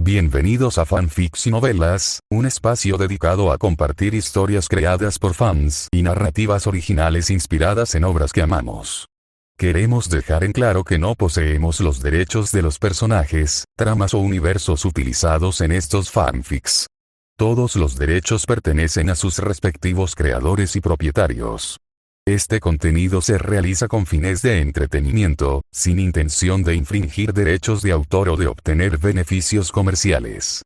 Bienvenidos a Fanfics y Novelas, un espacio dedicado a compartir historias creadas por fans y narrativas originales inspiradas en obras que amamos. Queremos dejar en claro que no poseemos los derechos de los personajes, tramas o universos utilizados en estos fanfics. Todos los derechos pertenecen a sus respectivos creadores y propietarios. Este contenido se realiza con fines de entretenimiento, sin intención de infringir derechos de autor o de obtener beneficios comerciales.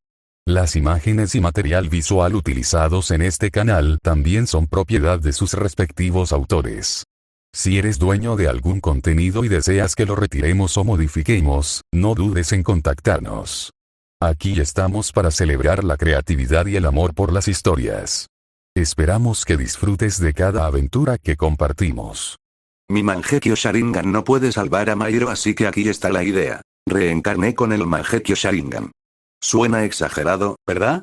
Las imágenes y material visual utilizados en este canal también son propiedad de sus respectivos autores. Si eres dueño de algún contenido y deseas que lo retiremos o modifiquemos, no dudes en contactarnos. Aquí estamos para celebrar la creatividad y el amor por las historias. Esperamos que disfrutes de cada aventura que compartimos. Mi Mangekyo Sharingan no puede salvar a Mairo, así que aquí está la idea. Reencarné con el Mangekyo Sharingan. Suena exagerado, ¿verdad?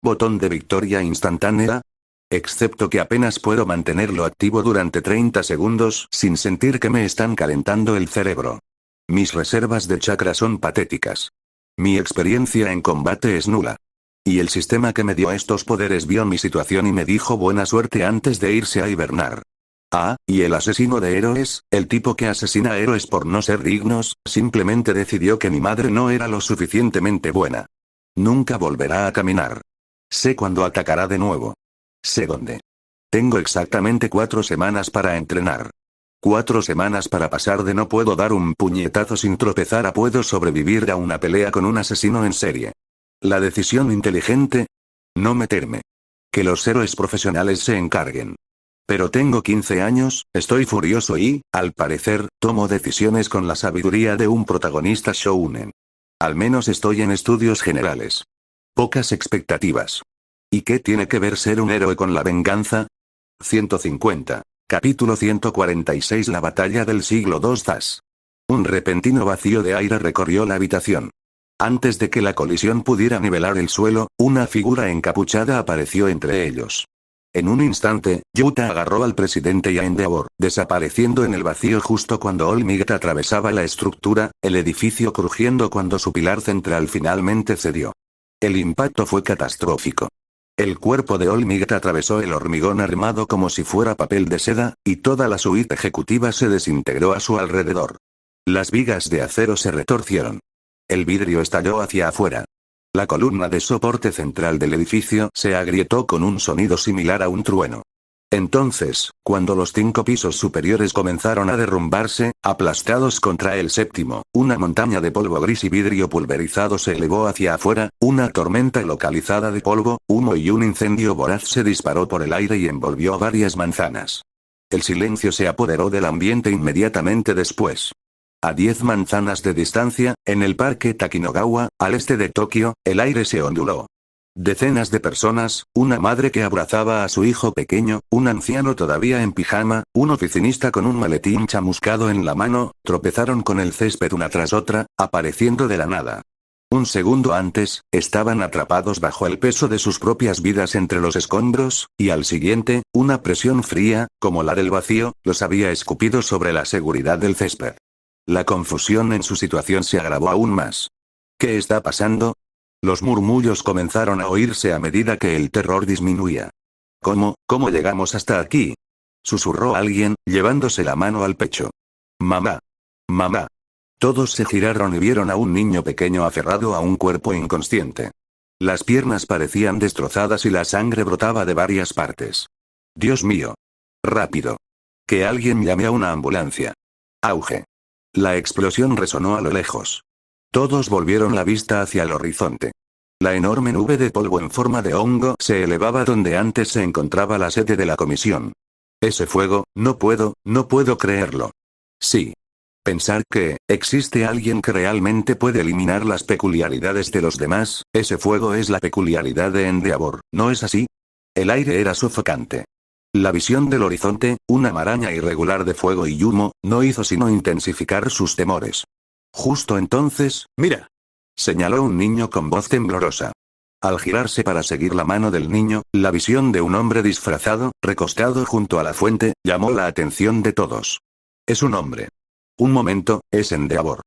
Botón de victoria instantánea. Excepto que apenas puedo mantenerlo activo durante 30 segundos sin sentir que me están calentando el cerebro. Mis reservas de chakra son patéticas. Mi experiencia en combate es nula. Y el sistema que me dio estos poderes vio mi situación y me dijo buena suerte antes de irse a hibernar. Ah, y el asesino de héroes, el tipo que asesina a héroes por no ser dignos, simplemente decidió que mi madre no era lo suficientemente buena. Nunca volverá a caminar. Sé cuándo atacará de nuevo. Sé dónde. Tengo exactamente 4 semanas para entrenar. 4 semanas para pasar de no puedo dar un puñetazo sin tropezar a puedo sobrevivir a una pelea con un asesino en serie. La decisión inteligente: no meterme. Que los héroes profesionales se encarguen. Pero tengo 15 años, estoy furioso y, al parecer, tomo decisiones con la sabiduría de un protagonista shounen. Al menos estoy en estudios generales. Pocas expectativas. ¿Y qué tiene que ver ser un héroe con la venganza? 150. Capítulo 146. La batalla del siglo II Zas. Un repentino vacío de aire recorrió la habitación. Antes de que la colisión pudiera nivelar el suelo, una figura encapuchada apareció entre ellos. En un instante, Yuta agarró al presidente y a Endeavor, desapareciendo en el vacío justo cuando Olmigata atravesaba la estructura, el edificio crujiendo cuando su pilar central finalmente cedió. El impacto fue catastrófico. El cuerpo de Olmigata atravesó el hormigón armado como si fuera papel de seda, y toda la suite ejecutiva se desintegró a su alrededor. Las vigas de acero se retorcieron. El vidrio estalló hacia afuera. La columna de soporte central del edificio se agrietó con un sonido similar a un trueno. Entonces, cuando los 5 pisos superiores comenzaron a derrumbarse, aplastados contra el séptimo, una montaña de polvo gris y vidrio pulverizado se elevó hacia afuera, una tormenta localizada de polvo, humo y un incendio voraz se disparó por el aire y envolvió varias manzanas. El silencio se apoderó del ambiente inmediatamente después. A 10 manzanas de distancia, en el parque Takinagawa, al este de Tokio, el aire se onduló. Decenas de personas, una madre que abrazaba a su hijo pequeño, un anciano todavía en pijama, un oficinista con un maletín chamuscado en la mano, tropezaron con el césped una tras otra, apareciendo de la nada. Un segundo antes, estaban atrapados bajo el peso de sus propias vidas entre los escombros, y al siguiente, una presión fría, como la del vacío, los había escupido sobre la seguridad del césped. La confusión en su situación se agravó aún más. ¿Qué está pasando? Los murmullos comenzaron a oírse a medida que el terror disminuía. ¿Cómo llegamos hasta aquí? Susurró alguien, llevándose la mano al pecho. Mamá. Mamá. Todos se giraron y vieron a un niño pequeño aferrado a un cuerpo inconsciente. Las piernas parecían destrozadas y la sangre brotaba de varias partes. Dios mío. Rápido. Que alguien llame a una ambulancia. Auge. La explosión resonó a lo lejos. Todos volvieron la vista hacia el horizonte. La enorme nube de polvo en forma de hongo se elevaba donde antes se encontraba la sede de la comisión. Ese fuego, no puedo creerlo. Sí. Pensar que, existe alguien que realmente puede eliminar las peculiaridades de los demás, ese fuego es la peculiaridad de Endeavor, ¿no es así? El aire era sofocante. La visión del horizonte, una maraña irregular de fuego y humo, no hizo sino intensificar sus temores. Justo entonces, ¡mira!, señaló un niño con voz temblorosa. Al girarse para seguir la mano del niño, la visión de un hombre disfrazado, recostado junto a la fuente, llamó la atención de todos. Es un hombre. Un momento, es Endeavor.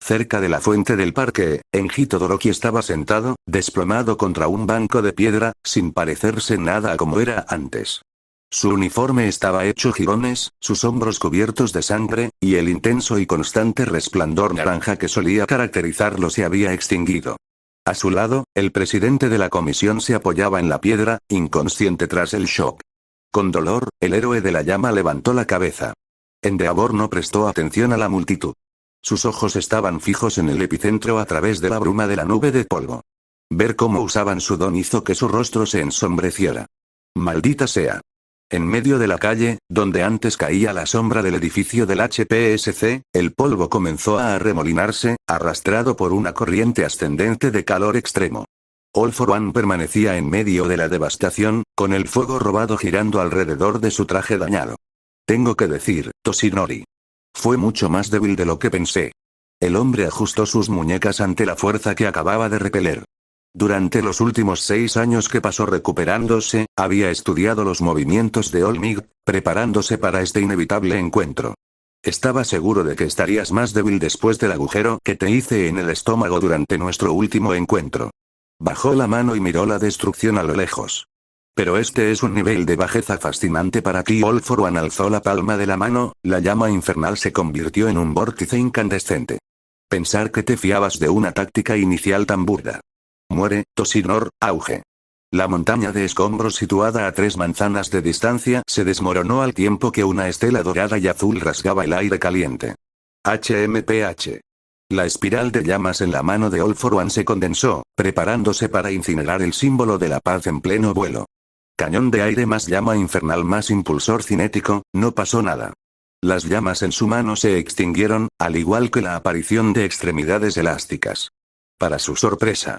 Cerca de la fuente del parque, Enji Todoroki estaba sentado, desplomado contra un banco de piedra, sin parecerse nada a como era antes. Su uniforme estaba hecho jirones, sus hombros cubiertos de sangre, y el intenso y constante resplandor naranja que solía caracterizarlo se había extinguido. A su lado, el presidente de la comisión se apoyaba en la piedra, inconsciente tras el shock. Con dolor, el héroe de la llama levantó la cabeza. Endeavor no prestó atención a la multitud. Sus ojos estaban fijos en el epicentro a través de la bruma de la nube de polvo. Ver cómo usaban su don hizo que su rostro se ensombreciera. Maldita sea. En medio de la calle, donde antes caía la sombra del edificio del HPSC, el polvo comenzó a arremolinarse, arrastrado por una corriente ascendente de calor extremo. All for One permanecía en medio de la devastación, con el fuego robado girando alrededor de su traje dañado. Tengo que decir, Toshinori. Fue mucho más débil de lo que pensé. El hombre ajustó sus muñecas ante la fuerza que acababa de repeler. Durante los últimos 6 años que pasó recuperándose, había estudiado los movimientos de All Might, preparándose para este inevitable encuentro. Estaba seguro de que estarías más débil después del agujero que te hice en el estómago durante nuestro último encuentro. Bajó la mano y miró la destrucción a lo lejos. Pero este es un nivel de bajeza fascinante para ti. All for One alzó la palma de la mano, la llama infernal se convirtió en un vórtice incandescente. Pensar que te fiabas de una táctica inicial tan burda. Muere, Toshinor, auge. La montaña de escombros situada a 3 manzanas de distancia se desmoronó al tiempo que una estela dorada y azul rasgaba el aire caliente. HMPH. La espiral de llamas en la mano de All for One se condensó, preparándose para incinerar el símbolo de la paz en pleno vuelo. Cañón de aire más llama infernal más impulsor cinético, no pasó nada. Las llamas en su mano se extinguieron, al igual que la aparición de extremidades elásticas. Para su sorpresa.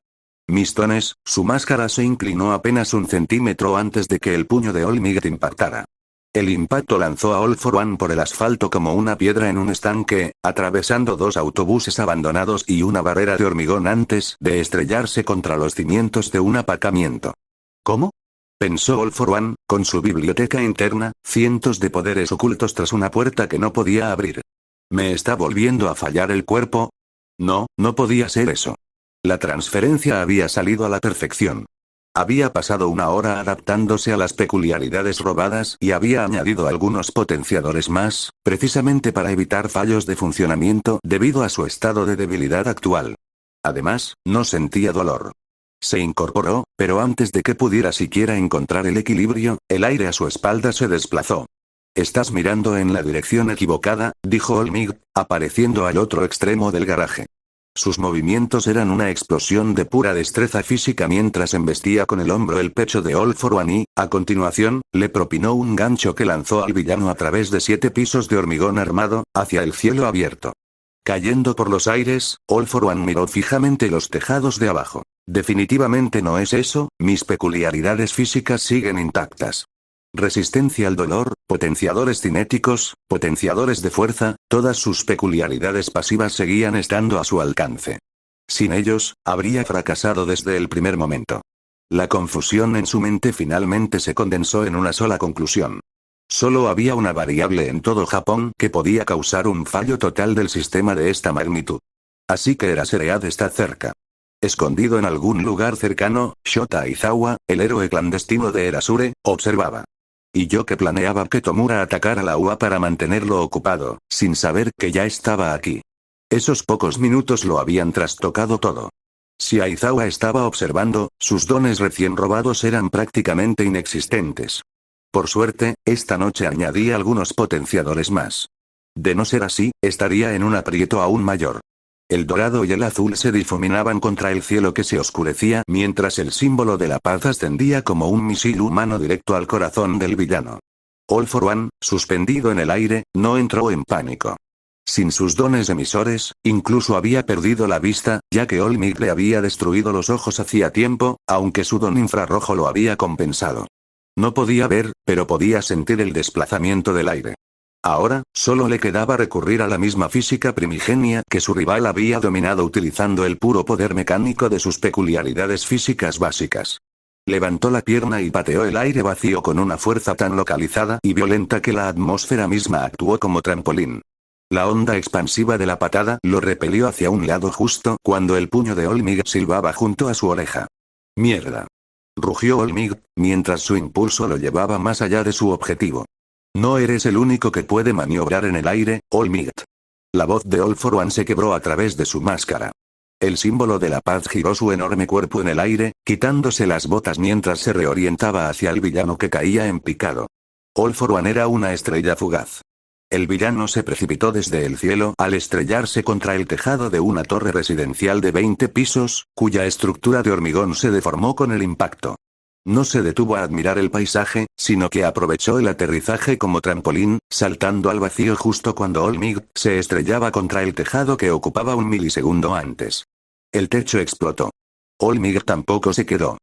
Mistones, su máscara se inclinó apenas 1 centímetro antes de que el puño de All Might impactara. El impacto lanzó a All for One por el asfalto como una piedra en un estanque, atravesando 2 autobuses abandonados y una barrera de hormigón antes de estrellarse contra los cimientos de un aparcamiento. ¿Cómo? Pensó All for One, con su biblioteca interna, cientos de poderes ocultos tras una puerta que no podía abrir. ¿Me está volviendo a fallar el cuerpo? No, no podía ser eso. La transferencia había salido a la perfección. Había pasado 1 hora adaptándose a las peculiaridades robadas y había añadido algunos potenciadores más, precisamente para evitar fallos de funcionamiento debido a su estado de debilidad actual. Además, no sentía dolor. Se incorporó, pero antes de que pudiera siquiera encontrar el equilibrio, el aire a su espalda se desplazó. Estás mirando en la dirección equivocada, dijo All Might, apareciendo al otro extremo del garaje. Sus movimientos eran una explosión de pura destreza física mientras embestía con el hombro el pecho de All for One y, a continuación, le propinó un gancho que lanzó al villano a través de 7 pisos de hormigón armado, hacia el cielo abierto. Cayendo por los aires, All for One miró fijamente los tejados de abajo. Definitivamente no es eso, mis peculiaridades físicas siguen intactas. Resistencia al dolor, potenciadores cinéticos, potenciadores de fuerza, todas sus peculiaridades pasivas seguían estando a su alcance. Sin ellos, habría fracasado desde el primer momento. La confusión en su mente finalmente se condensó en una sola conclusión. Solo había una variable en todo Japón que podía causar un fallo total del sistema de esta magnitud. Así que Eraserhead está cerca. Escondido en algún lugar cercano, Shota Aizawa, el héroe clandestino de Erasure, observaba. Y yo que planeaba que Tomura atacara la UA para mantenerlo ocupado, sin saber que ya estaba aquí. Esos pocos minutos lo habían trastocado todo. Si Aizawa estaba observando, sus dones recién robados eran prácticamente inexistentes. Por suerte, esta noche añadí algunos potenciadores más. De no ser así, estaría en un aprieto aún mayor. El dorado y el azul se difuminaban contra el cielo que se oscurecía mientras el símbolo de la paz ascendía como un misil humano directo al corazón del villano. All for One, suspendido en el aire, no entró en pánico. Sin sus dones emisores, incluso había perdido la vista, ya que All Might le había destruido los ojos hacía tiempo, aunque su don infrarrojo lo había compensado. No podía ver, pero podía sentir el desplazamiento del aire. Ahora, solo le quedaba recurrir a la misma física primigenia que su rival había dominado utilizando el puro poder mecánico de sus peculiaridades físicas básicas. Levantó la pierna y pateó el aire vacío con una fuerza tan localizada y violenta que la atmósfera misma actuó como trampolín. La onda expansiva de la patada lo repelió hacia un lado justo cuando el puño de Olmig silbaba junto a su oreja. ¡Mierda! Rugió Olmig, mientras su impulso lo llevaba más allá de su objetivo. No eres el único que puede maniobrar en el aire, Olmig. La voz de All For One se quebró a través de su máscara. El símbolo de la paz giró su enorme cuerpo en el aire, quitándose las botas mientras se reorientaba hacia el villano que caía en picado. All For One era una estrella fugaz. El villano se precipitó desde el cielo al estrellarse contra el tejado de una torre residencial de 20 pisos, cuya estructura de hormigón se deformó con el impacto. No se detuvo a admirar el paisaje, sino que aprovechó el aterrizaje como trampolín, saltando al vacío justo cuando Olmig se estrellaba contra el tejado que ocupaba un milisegundo antes. El techo explotó. Olmig tampoco se quedó.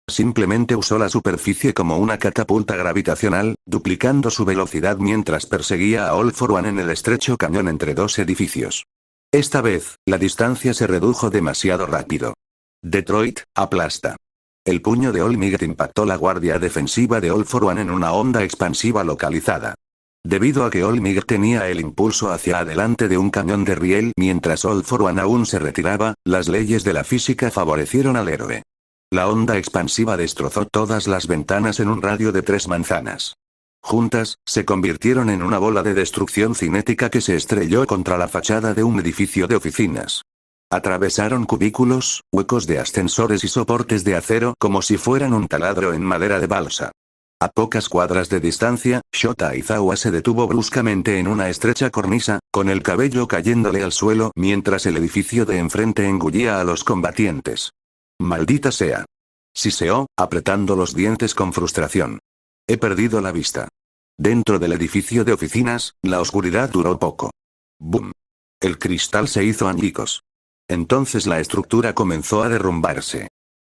Simplemente usó la superficie como una catapulta gravitacional, duplicando su velocidad mientras perseguía a All For One en el estrecho cañón entre dos edificios. Esta vez, la distancia se redujo demasiado rápido. Detroit, aplasta. El puño de Olmig impactó la guardia defensiva de All For One en una onda expansiva localizada. Debido a que Olmig tenía el impulso hacia adelante de un cañón de riel mientras All For One aún se retiraba, las leyes de la física favorecieron al héroe. La onda expansiva destrozó todas las ventanas en un radio de 3 manzanas. Juntas, se convirtieron en una bola de destrucción cinética que se estrelló contra la fachada de un edificio de oficinas. Atravesaron cubículos, huecos de ascensores y soportes de acero como si fueran un taladro en madera de balsa. A pocas cuadras de distancia, Shota Aizawa se detuvo bruscamente en una estrecha cornisa, con el cabello cayéndole al suelo mientras el edificio de enfrente engullía a los combatientes. ¡Maldita sea! Siseó, apretando los dientes con frustración. He perdido la vista. Dentro del edificio de oficinas, la oscuridad duró poco. ¡Bum! El cristal se hizo añicos. Entonces la estructura comenzó a derrumbarse.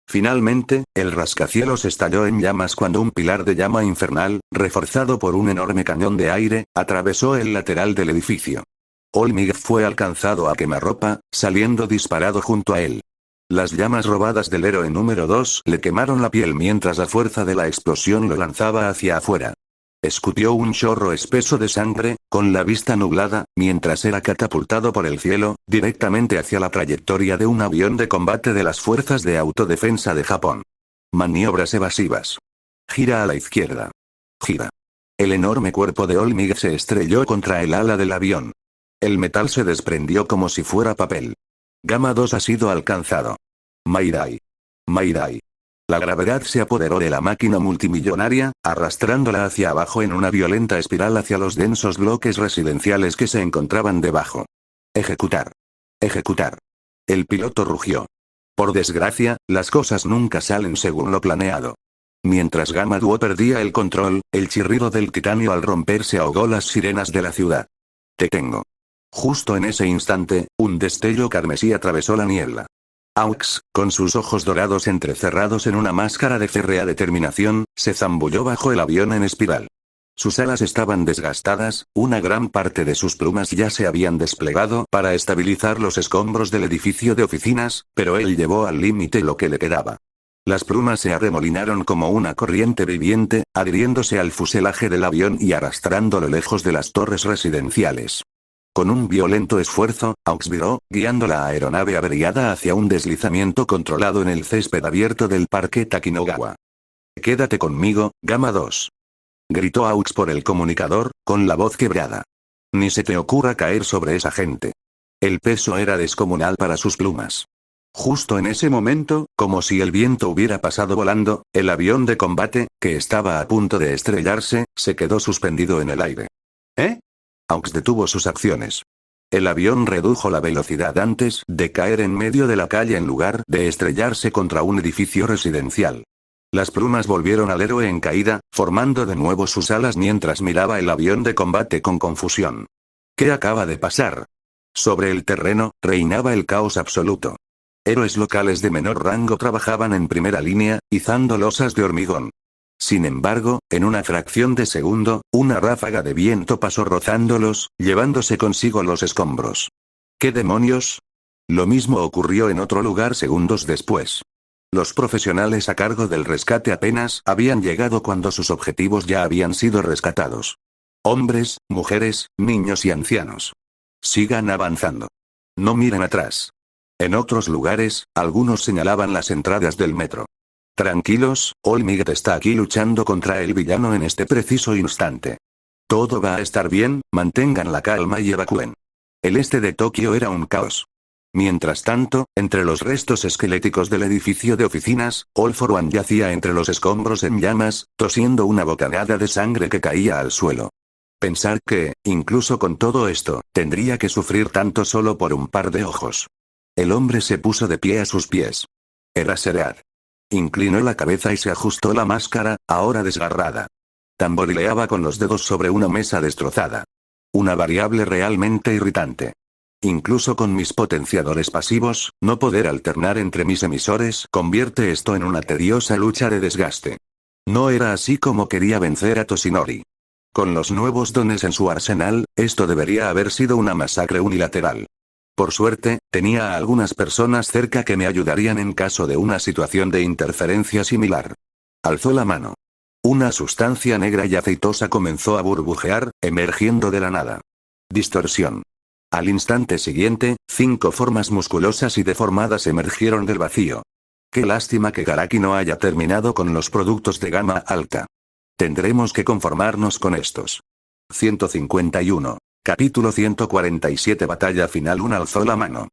Finalmente, el rascacielos estalló en llamas cuando un pilar de llama infernal, reforzado por un enorme cañón de aire, atravesó el lateral del edificio. Olmig fue alcanzado a quemarropa, saliendo disparado junto a él. Las llamas robadas del héroe número 2 le quemaron la piel mientras la fuerza de la explosión lo lanzaba hacia afuera. Escupió un chorro espeso de sangre, con la vista nublada, mientras era catapultado por el cielo, directamente hacia la trayectoria de un avión de combate de las Fuerzas de Autodefensa de Japón. Maniobras evasivas. Gira a la izquierda. Gira. El enorme cuerpo de Olmig se estrelló contra el ala del avión. El metal se desprendió como si fuera papel. Gamma 2 ha sido alcanzado. Mayday. Mayday. La gravedad se apoderó de la máquina multimillonaria, arrastrándola hacia abajo en una violenta espiral hacia los densos bloques residenciales que se encontraban debajo. Ejecutar. Ejecutar. El piloto rugió. Por desgracia, las cosas nunca salen según lo planeado. Mientras Gamma 2 perdía el control, el chirrido del titanio al romperse ahogó las sirenas de la ciudad. Te tengo. Justo en ese instante, un destello carmesí atravesó la niebla. Aux, con sus ojos dorados entrecerrados en una máscara de férrea determinación, se zambulló bajo el avión en espiral. Sus alas estaban desgastadas, una gran parte de sus plumas ya se habían desplegado para estabilizar los escombros del edificio de oficinas, pero él llevó al límite lo que le quedaba. Las plumas se arremolinaron como una corriente viviente, adhiriéndose al fuselaje del avión y arrastrándolo lejos de las torres residenciales. Con un violento esfuerzo, Aux viró, guiando la aeronave averiada hacia un deslizamiento controlado en el césped abierto del parque Takinogawa. «Quédate conmigo, Gamma 2». Gritó Aux por el comunicador, con la voz quebrada. «Ni se te ocurra caer sobre esa gente». El peso era descomunal para sus plumas. Justo en ese momento, como si el viento hubiera pasado volando, el avión de combate, que estaba a punto de estrellarse, se quedó suspendido en el aire. ¿Eh? Aux detuvo sus acciones. El avión redujo la velocidad antes de caer en medio de la calle en lugar de estrellarse contra un edificio residencial. Las plumas volvieron al héroe en caída, formando de nuevo sus alas mientras miraba el avión de combate con confusión. ¿Qué acaba de pasar? Sobre el terreno, reinaba el caos absoluto. Héroes locales de menor rango trabajaban en primera línea, izando losas de hormigón. Sin embargo, en una fracción de segundo, una ráfaga de viento pasó rozándolos, llevándose consigo los escombros. ¿Qué demonios? Lo mismo ocurrió en otro lugar segundos después. Los profesionales a cargo del rescate apenas habían llegado cuando sus objetivos ya habían sido rescatados. Hombres, mujeres, niños y ancianos. Sigan avanzando. No miren atrás. En otros lugares, algunos señalaban las entradas del metro. Tranquilos, All Might está aquí luchando contra el villano en este preciso instante. Todo va a estar bien, mantengan la calma y evacúen. El este de Tokio era un caos. Mientras tanto, entre los restos esqueléticos del edificio de oficinas, All for One yacía entre los escombros en llamas, tosiendo una bocanada de sangre que caía al suelo. Pensar que, incluso con todo esto, tendría que sufrir tanto solo por un par de ojos. El hombre se puso de pie a sus pies. Era Seread. Inclinó la cabeza y se ajustó la máscara, ahora desgarrada. Tamborileaba con los dedos sobre una mesa destrozada. Una variable realmente irritante. Incluso con mis potenciadores pasivos, no poder alternar entre mis emisores convierte esto en una tediosa lucha de desgaste. No era así como quería vencer a Toshinori. Con los nuevos dones en su arsenal, esto debería haber sido una masacre unilateral. Por suerte, tenía a algunas personas cerca que me ayudarían en caso de una situación de interferencia similar. Alzó la mano. Una sustancia negra y aceitosa comenzó a burbujear, emergiendo de la nada. Distorsión. Al instante siguiente, 5 formas musculosas y deformadas emergieron del vacío. Qué lástima que Garaki no haya terminado con los productos de gama alta. Tendremos que conformarnos con estos. 151. Capítulo 147. Batalla final. Alzó la mano.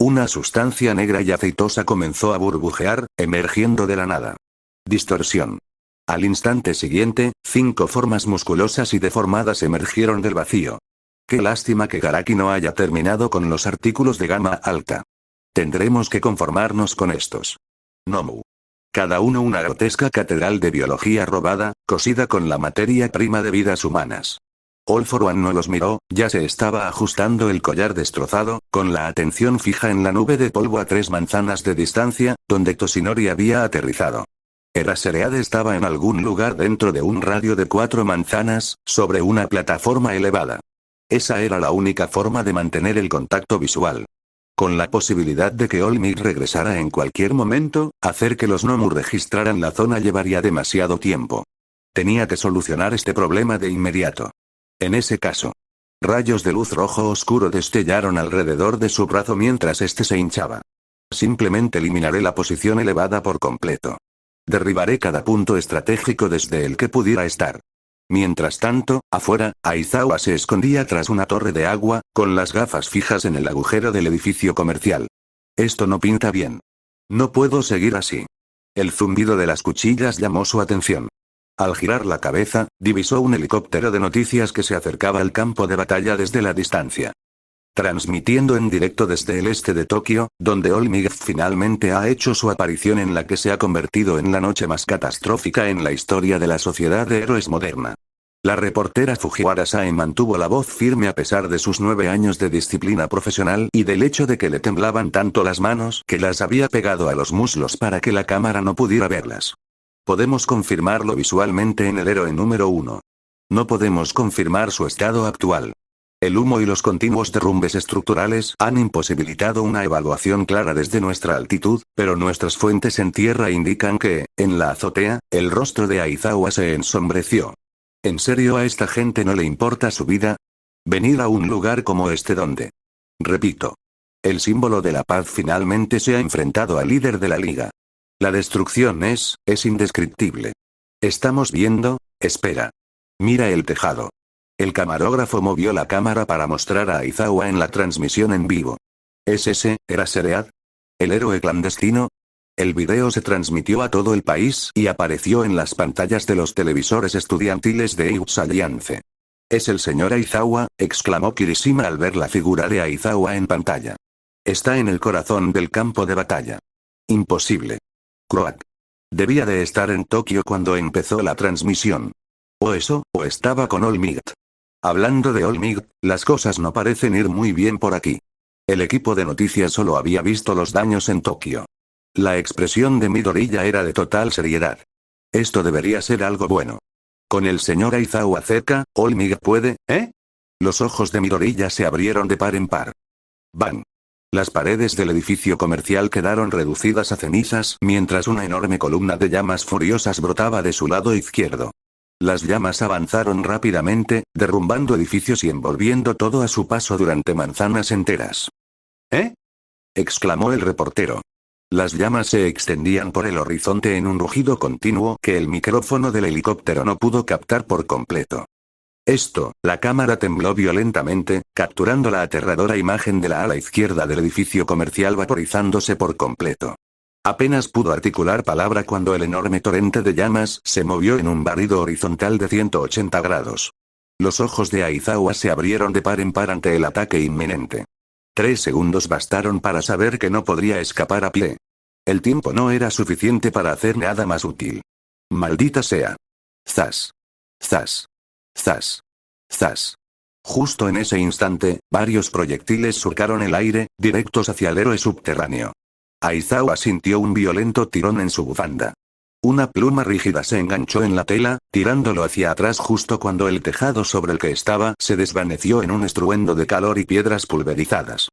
Una sustancia negra y aceitosa comenzó a burbujear, emergiendo de la nada. Distorsión. Al instante siguiente, 5 formas musculosas y deformadas emergieron del vacío. Qué lástima que Garaki no haya terminado con los artículos de gama alta. Tendremos que conformarnos con estos. Nomu. Cada uno una grotesca catedral de biología robada, cosida con la materia prima de vidas humanas. All for One no los miró, ya se estaba ajustando el collar destrozado, con la atención fija en la nube de polvo a 3 manzanas de distancia, donde Toshinori había aterrizado. Eraseread estaba en algún lugar dentro de un radio de 4 manzanas, sobre una plataforma elevada. Esa era la única forma de mantener el contacto visual. Con la posibilidad de que All Might regresara en cualquier momento, hacer que los Nomu registraran la zona llevaría demasiado tiempo. Tenía que solucionar este problema de inmediato. En ese caso, rayos de luz rojo oscuro destellaron alrededor de su brazo mientras este se hinchaba. Simplemente eliminaré la posición elevada por completo. Derribaré cada punto estratégico desde el que pudiera estar. Mientras tanto, afuera, Aizawa se escondía tras una torre de agua, con las gafas fijas en el agujero del edificio comercial. Esto no pinta bien. No puedo seguir así. El zumbido de las cuchillas llamó su atención. Al girar la cabeza, divisó un helicóptero de noticias que se acercaba al campo de batalla desde la distancia. Transmitiendo en directo desde el este de Tokio, donde All Might finalmente ha hecho su aparición en la que se ha convertido en la noche más catastrófica en la historia de la sociedad de héroes moderna. La reportera Fujiwara Sae mantuvo la voz firme a pesar de sus 9 años de disciplina profesional y del hecho de que le temblaban tanto las manos que las había pegado a los muslos para que la cámara no pudiera verlas. Podemos confirmarlo visualmente en el héroe número 1. No podemos confirmar su estado actual. El humo y los continuos derrumbes estructurales han imposibilitado una evaluación clara desde nuestra altitud, pero nuestras fuentes en tierra indican que, en la azotea, el rostro de Aizawa se ensombreció. ¿En serio a esta gente no le importa su vida? Venir a un lugar como este donde. Repito. El símbolo de la paz finalmente se ha enfrentado al líder de la liga. La destrucción es indescriptible. Estamos viendo, espera. Mira el tejado. El camarógrafo movió la cámara para mostrar a Aizawa en la transmisión en vivo. ¿Es ese, Eraseread? ¿El héroe clandestino? El video se transmitió a todo el país y apareció en las pantallas de los televisores estudiantiles de Youth Alliance. «Es el señor Aizawa», exclamó Kirishima al ver la figura de Aizawa en pantalla. «Está en el corazón del campo de batalla». «Imposible». «Croak». Debía de estar en Tokio cuando empezó la transmisión. O eso, o estaba con All Might. Hablando de All Might, las cosas no parecen ir muy bien por aquí. El equipo de noticias solo había visto los daños en Tokio. La expresión de Midoriya era de total seriedad. Esto debería ser algo bueno. Con el señor Aizawa cerca, All Might puede, ¿eh? Los ojos de Midoriya se abrieron de par en par. ¡Bang! Las paredes del edificio comercial quedaron reducidas a cenizas mientras una enorme columna de llamas furiosas brotaba de su lado izquierdo. Las llamas avanzaron rápidamente, derrumbando edificios y envolviendo todo a su paso durante manzanas enteras. ¿Eh? Exclamó el reportero. Las llamas se extendían por el horizonte en un rugido continuo que el micrófono del helicóptero no pudo captar por completo. La cámara tembló violentamente, capturando la aterradora imagen de la ala izquierda del edificio comercial vaporizándose por completo. Apenas pudo articular palabra cuando el enorme torrente de llamas se movió en un barrido horizontal de 180 grados. Los ojos de Aizawa se abrieron de par en par ante el ataque inminente. 3 segundos bastaron para saber que no podría escapar a pie. El tiempo no era suficiente para hacer nada más útil. Maldita sea. Zas. Zas. Zas. Zas. Justo en ese instante, varios proyectiles surcaron el aire, directos hacia el héroe subterráneo. Aizawa sintió un violento tirón en su bufanda. Una pluma rígida se enganchó en la tela, tirándolo hacia atrás justo cuando el tejado sobre el que estaba se desvaneció en un estruendo de calor y piedras pulverizadas.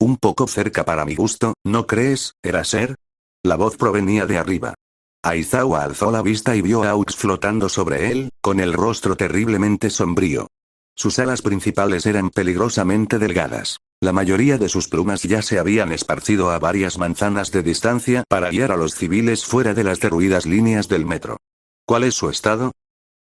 Un poco cerca para mi gusto, ¿no crees, Eraser? La voz provenía de arriba. Aizawa alzó la vista y vio a Aux flotando sobre él, con el rostro terriblemente sombrío. Sus alas principales eran peligrosamente delgadas. La mayoría de sus plumas ya se habían esparcido a varias manzanas de distancia para guiar a los civiles fuera de las derruidas líneas del metro. ¿Cuál es su estado?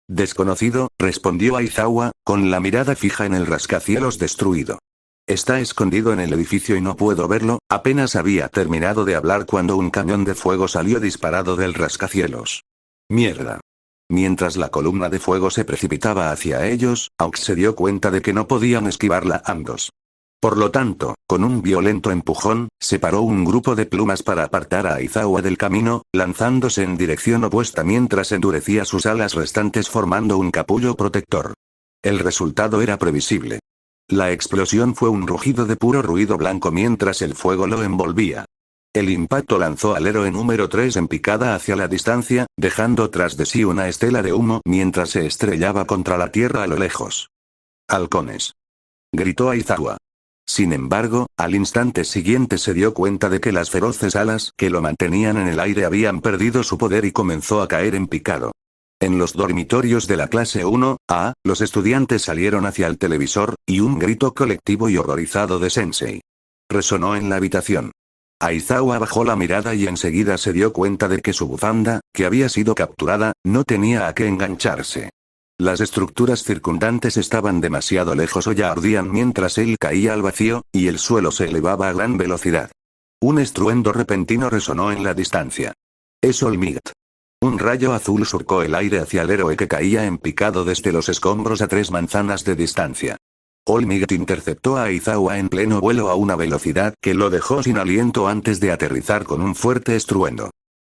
Desconocido, respondió Aizawa, con la mirada fija en el rascacielos destruido. Está escondido en el edificio y no puedo verlo. Apenas había terminado de hablar cuando un cañón de fuego salió disparado del rascacielos. ¡Mierda! Mientras la columna de fuego se precipitaba hacia ellos, Aux se dio cuenta de que no podían esquivarla ambos. Por lo tanto, con un violento empujón, separó un grupo de plumas para apartar a Aizawa del camino, lanzándose en dirección opuesta mientras endurecía sus alas restantes formando un capullo protector. El resultado era previsible. La explosión fue un rugido de puro ruido blanco mientras el fuego lo envolvía. El impacto lanzó al héroe número 3 en picada hacia la distancia, dejando tras de sí una estela de humo mientras se estrellaba contra la tierra a lo lejos. ¡Halcones!, gritó Aizawa. Sin embargo, al instante siguiente se dio cuenta de que las feroces alas que lo mantenían en el aire habían perdido su poder y comenzó a caer en picado. En los dormitorios de la clase 1A, los estudiantes salieron hacia el televisor, y un grito colectivo y horrorizado de Sensei resonó en la habitación. Aizawa bajó la mirada y enseguida se dio cuenta de que su bufanda, que había sido capturada, no tenía a qué engancharse. Las estructuras circundantes estaban demasiado lejos o ya ardían mientras él caía al vacío, y el suelo se elevaba a gran velocidad. Un estruendo repentino resonó en la distancia. Es Olmigt. Un rayo azul surcó el aire hacia el héroe que caía en picado desde los escombros a 3 manzanas de distancia. Olmigt interceptó a Aizawa en pleno vuelo a una velocidad que lo dejó sin aliento antes de aterrizar con un fuerte estruendo.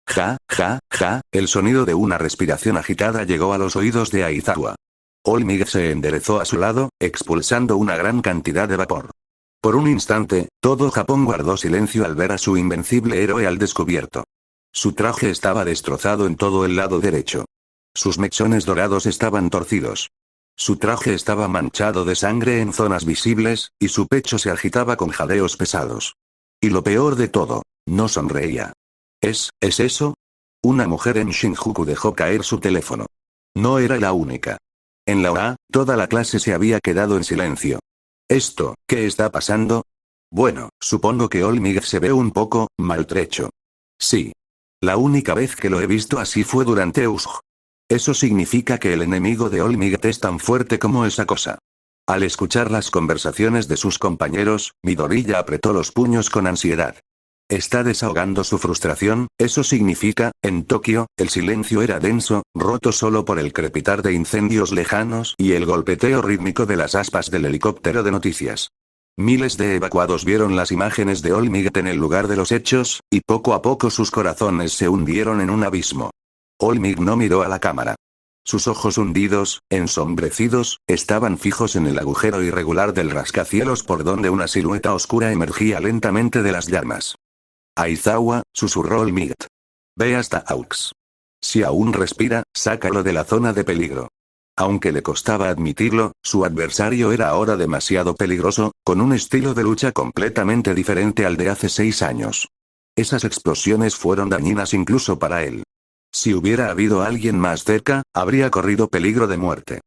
Ja, ja, ja, el sonido de una respiración agitada llegó a los oídos de Aizawa. Olmigt se enderezó a su lado, expulsando una gran cantidad de vapor. Por un instante, todo Japón guardó silencio al ver a su invencible héroe al descubierto. Su traje estaba destrozado en todo el lado derecho. Sus mechones dorados estaban torcidos. Su traje estaba manchado de sangre en zonas visibles, y su pecho se agitaba con jadeos pesados. Y lo peor de todo, no sonreía. ¿Es eso? Una mujer en Shinjuku dejó caer su teléfono. No era la única. En la OA, toda la clase se había quedado en silencio. ¿Qué está pasando? Bueno, supongo que Olmigt se ve un poco maltrecho. Sí. La única vez que lo he visto así fue durante USG. Eso significa que el enemigo de Olmigt es tan fuerte como esa cosa. Al escuchar las conversaciones de sus compañeros, Midoriya apretó los puños con ansiedad. Está desahogando su frustración. Eso significa, en Tokio, el silencio era denso, roto solo por el crepitar de incendios lejanos y el golpeteo rítmico de las aspas del helicóptero de noticias. Miles de evacuados vieron las imágenes de Olmigt en el lugar de los hechos, y poco a poco sus corazones se hundieron en un abismo. Olmigt no miró a la cámara. Sus ojos hundidos, ensombrecidos, estaban fijos en el agujero irregular del rascacielos por donde una silueta oscura emergía lentamente de las llamas. Aizawa, susurró Olmigt. Ve hasta Aux. Si aún respira, sácalo de la zona de peligro. Aunque le costaba admitirlo, su adversario era ahora demasiado peligroso, con un estilo de lucha completamente diferente al de hace 6 años. Esas explosiones fueron dañinas incluso para él. Si hubiera habido alguien más cerca, habría corrido peligro de muerte.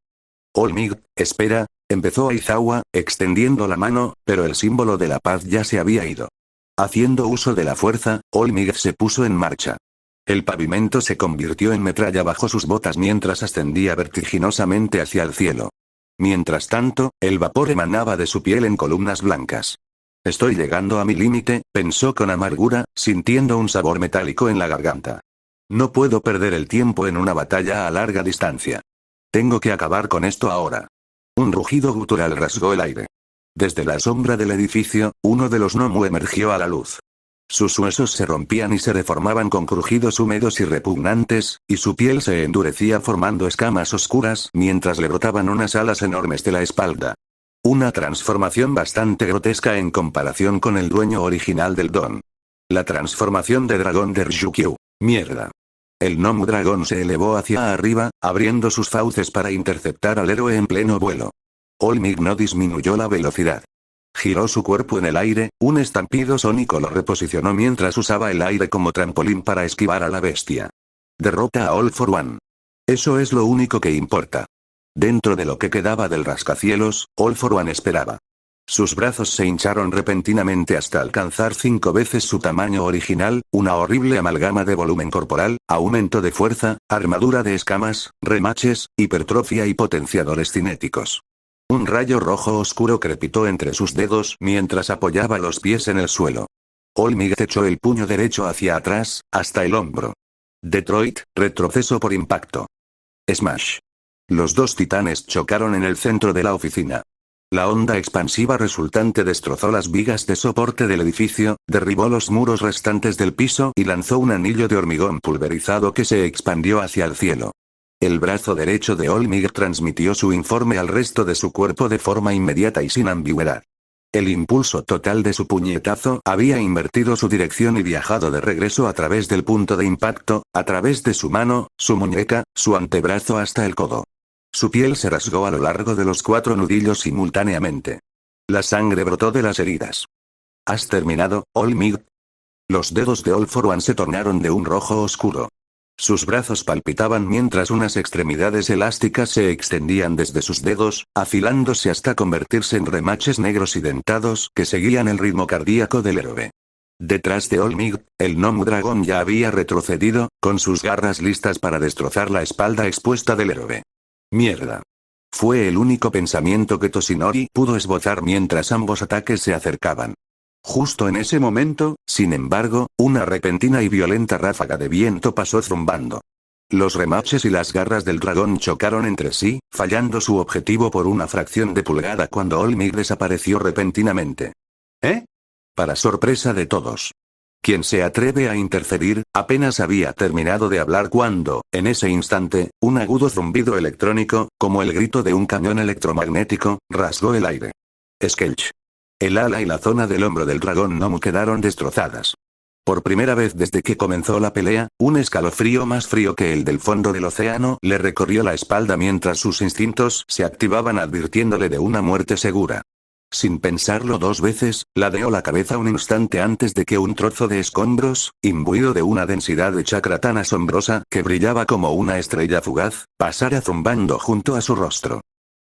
Olmig, espera, empezó Aizawa, extendiendo la mano, pero el símbolo de la paz ya se había ido. Haciendo uso de la fuerza, Olmig se puso en marcha. El pavimento se convirtió en metralla bajo sus botas mientras ascendía vertiginosamente hacia el cielo. Mientras tanto, el vapor emanaba de su piel en columnas blancas. Estoy llegando a mi límite, pensó con amargura, sintiendo un sabor metálico en la garganta. No puedo perder el tiempo en una batalla a larga distancia. Tengo que acabar con esto ahora. Un rugido gutural rasgó el aire. Desde la sombra del edificio, uno de los Nomu emergió a la luz. Sus huesos se rompían y se deformaban con crujidos húmedos y repugnantes, y su piel se endurecía formando escamas oscuras mientras le brotaban unas alas enormes de la espalda. Una transformación bastante grotesca en comparación con el dueño original del don. La transformación de dragón de Ryukyu. Mierda. El Nomu dragón se elevó hacia arriba, abriendo sus fauces para interceptar al héroe en pleno vuelo. Olmig no disminuyó la velocidad. Giró su cuerpo en el aire, un estampido sónico lo reposicionó mientras usaba el aire como trampolín para esquivar a la bestia. Derrota a All for One. Eso es lo único que importa. Dentro de lo que quedaba del rascacielos, All for One esperaba. Sus brazos se hincharon repentinamente hasta alcanzar 5 veces su tamaño original, una horrible amalgama de volumen corporal, aumento de fuerza, armadura de escamas, remaches, hipertrofia y potenciadores cinéticos. Un rayo rojo oscuro crepitó entre sus dedos mientras apoyaba los pies en el suelo. Olmig echó el puño derecho hacia atrás, hasta el hombro. Detroit, retroceso por impacto. Smash. Los dos titanes chocaron en el centro de la oficina. La onda expansiva resultante destrozó las vigas de soporte del edificio, derribó los muros restantes del piso y lanzó un anillo de hormigón pulverizado que se expandió hacia el cielo. El brazo derecho de Olmig transmitió su informe al resto de su cuerpo de forma inmediata y sin ambigüedad. El impulso total de su puñetazo había invertido su dirección y viajado de regreso a través del punto de impacto, a través de su mano, su muñeca, su antebrazo hasta el codo. Su piel se rasgó a lo largo de los 4 nudillos simultáneamente. La sangre brotó de las heridas. ¿Has terminado, Olmig? Los dedos de All for One se tornaron de un rojo oscuro. Sus brazos palpitaban mientras unas extremidades elásticas se extendían desde sus dedos, afilándose hasta convertirse en remaches negros y dentados que seguían el ritmo cardíaco del héroe. Detrás de Olmig, el Nomu dragón ya había retrocedido, con sus garras listas para destrozar la espalda expuesta del héroe. Mierda. Fue el único pensamiento que Toshinori pudo esbozar mientras ambos ataques se acercaban. Justo en ese momento, sin embargo, una repentina y violenta ráfaga de viento pasó zumbando. Los remaches y las garras del dragón chocaron entre sí, fallando su objetivo por una fracción de pulgada cuando Olmig desapareció repentinamente. ¿Eh? Para sorpresa de todos. Quien se atreve a interferir, apenas había terminado de hablar cuando, en ese instante, un agudo zumbido electrónico, como el grito de un cañón electromagnético, rasgó el aire. Skelch. El ala y la zona del hombro del dragón Nomu quedaron destrozadas. Por primera vez desde que comenzó la pelea, un escalofrío más frío que el del fondo del océano le recorrió la espalda mientras sus instintos se activaban advirtiéndole de una muerte segura. Sin pensarlo 2 veces, ladeó la cabeza un instante antes de que un trozo de escombros, imbuido de una densidad de chakra tan asombrosa que brillaba como una estrella fugaz, pasara zumbando junto a su rostro.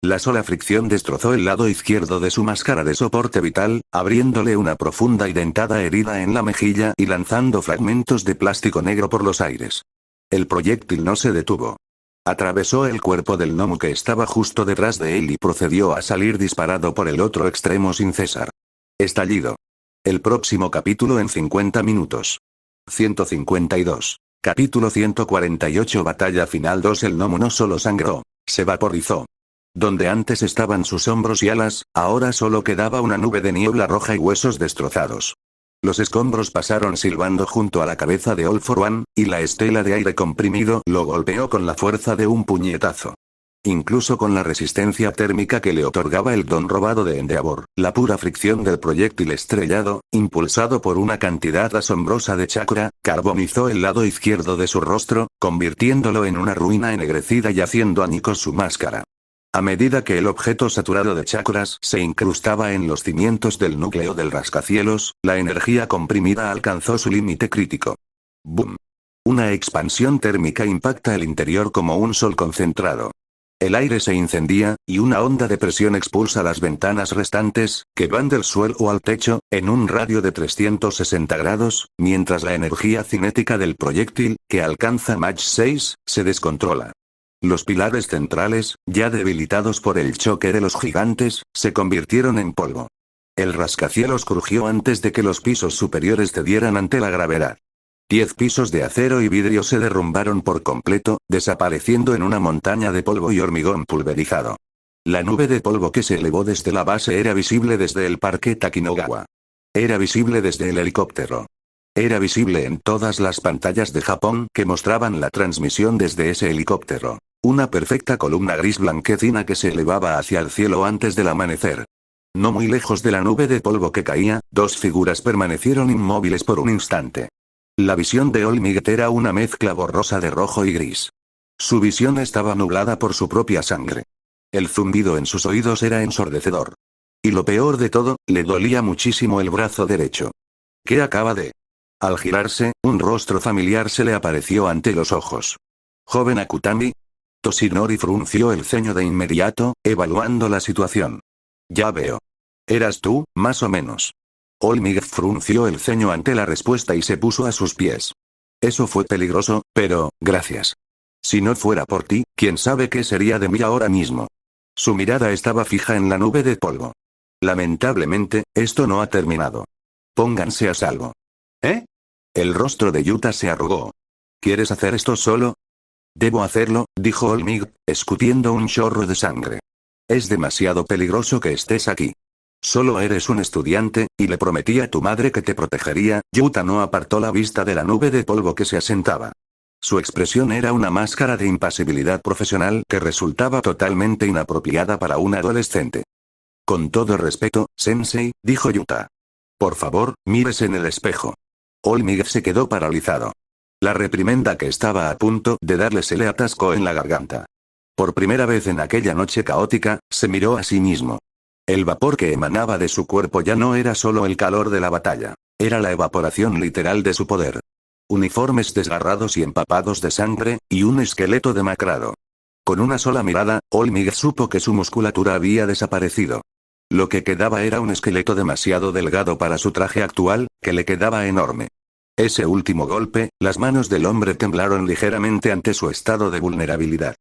La sola fricción destrozó el lado izquierdo de su máscara de soporte vital, abriéndole una profunda y dentada herida en la mejilla y lanzando fragmentos de plástico negro por los aires. El proyectil no se detuvo. Atravesó el cuerpo del Nomu que estaba justo detrás de él y procedió a salir disparado por el otro extremo sin cesar. Estallido. El próximo capítulo en 50 minutos. 152. Capítulo 148 Batalla final 2 El Nomu no solo sangró, se vaporizó. Donde antes estaban sus hombros y alas, ahora solo quedaba una nube de niebla roja y huesos destrozados. Los escombros pasaron silbando junto a la cabeza de All for One, y la estela de aire comprimido lo golpeó con la fuerza de un puñetazo. Incluso con la resistencia térmica que le otorgaba el don robado de Endeavor, la pura fricción del proyectil estrellado, impulsado por una cantidad asombrosa de chakra, carbonizó el lado izquierdo de su rostro, convirtiéndolo en una ruina ennegrecida y haciendo añicos su máscara. A medida que el objeto saturado de chakras se incrustaba en los cimientos del núcleo del rascacielos, la energía comprimida alcanzó su límite crítico. ¡Boom! Una expansión térmica impacta el interior como un sol concentrado. El aire se incendia, y una onda de presión expulsa las ventanas restantes, que van del suelo al techo, en un radio de 360 grados, mientras la energía cinética del proyectil, que alcanza Mach 6, se descontrola. Los pilares centrales, ya debilitados por el choque de los gigantes, se convirtieron en polvo. El rascacielos crujió antes de que los pisos superiores cedieran ante la gravedad. 10 pisos de acero y vidrio se derrumbaron por completo, desapareciendo en una montaña de polvo y hormigón pulverizado. La nube de polvo que se elevó desde la base era visible desde el parque Takinogawa. Era visible desde el helicóptero. Era visible en todas las pantallas de Japón que mostraban la transmisión desde ese helicóptero. Una perfecta columna gris blanquecina que se elevaba hacia el cielo antes del amanecer. No muy lejos de la nube de polvo que caía, dos figuras permanecieron inmóviles por un instante. La visión de Olmiguet era una mezcla borrosa de rojo y gris. Su visión estaba nublada por su propia sangre. El zumbido en sus oídos era ensordecedor. Y lo peor de todo, le dolía muchísimo el brazo derecho. ¿Qué acaba de? Al girarse, un rostro familiar se le apareció ante los ojos. ¿Joven Akutami? Toshinori frunció el ceño de inmediato, evaluando la situación. Ya veo. ¿Eras tú, más o menos? Olmiguet frunció el ceño ante la respuesta y se puso a sus pies. Eso fue peligroso, pero, gracias. Si no fuera por ti, quién sabe qué sería de mí ahora mismo. Su mirada estaba fija en la nube de polvo. Lamentablemente, esto no ha terminado. Pónganse a salvo. ¿Eh? El rostro de Yuta se arrugó. ¿Quieres hacer esto solo? Debo hacerlo, dijo Olmiguet, escutiendo un chorro de sangre. Es demasiado peligroso que estés aquí. Solo eres un estudiante, y le prometí a tu madre que te protegería. Yuta no apartó la vista de la nube de polvo que se asentaba. Su expresión era una máscara de impasibilidad profesional que resultaba totalmente inapropiada para un adolescente. Con todo respeto, sensei, dijo Yuta. Por favor, mírese en el espejo. Olmiguet se quedó paralizado. La reprimenda que estaba a punto de darle se le atascó en la garganta. Por primera vez en aquella noche caótica, se miró a sí mismo. El vapor que emanaba de su cuerpo ya no era solo el calor de la batalla. Era la evaporación literal de su poder. Uniformes desgarrados y empapados de sangre, y un esqueleto demacrado. Con una sola mirada, Olmiguet supo que su musculatura había desaparecido. Lo que quedaba era un esqueleto demasiado delgado para su traje actual, que le quedaba enorme. Ese último golpe, las manos del hombre temblaron ligeramente ante su estado de vulnerabilidad.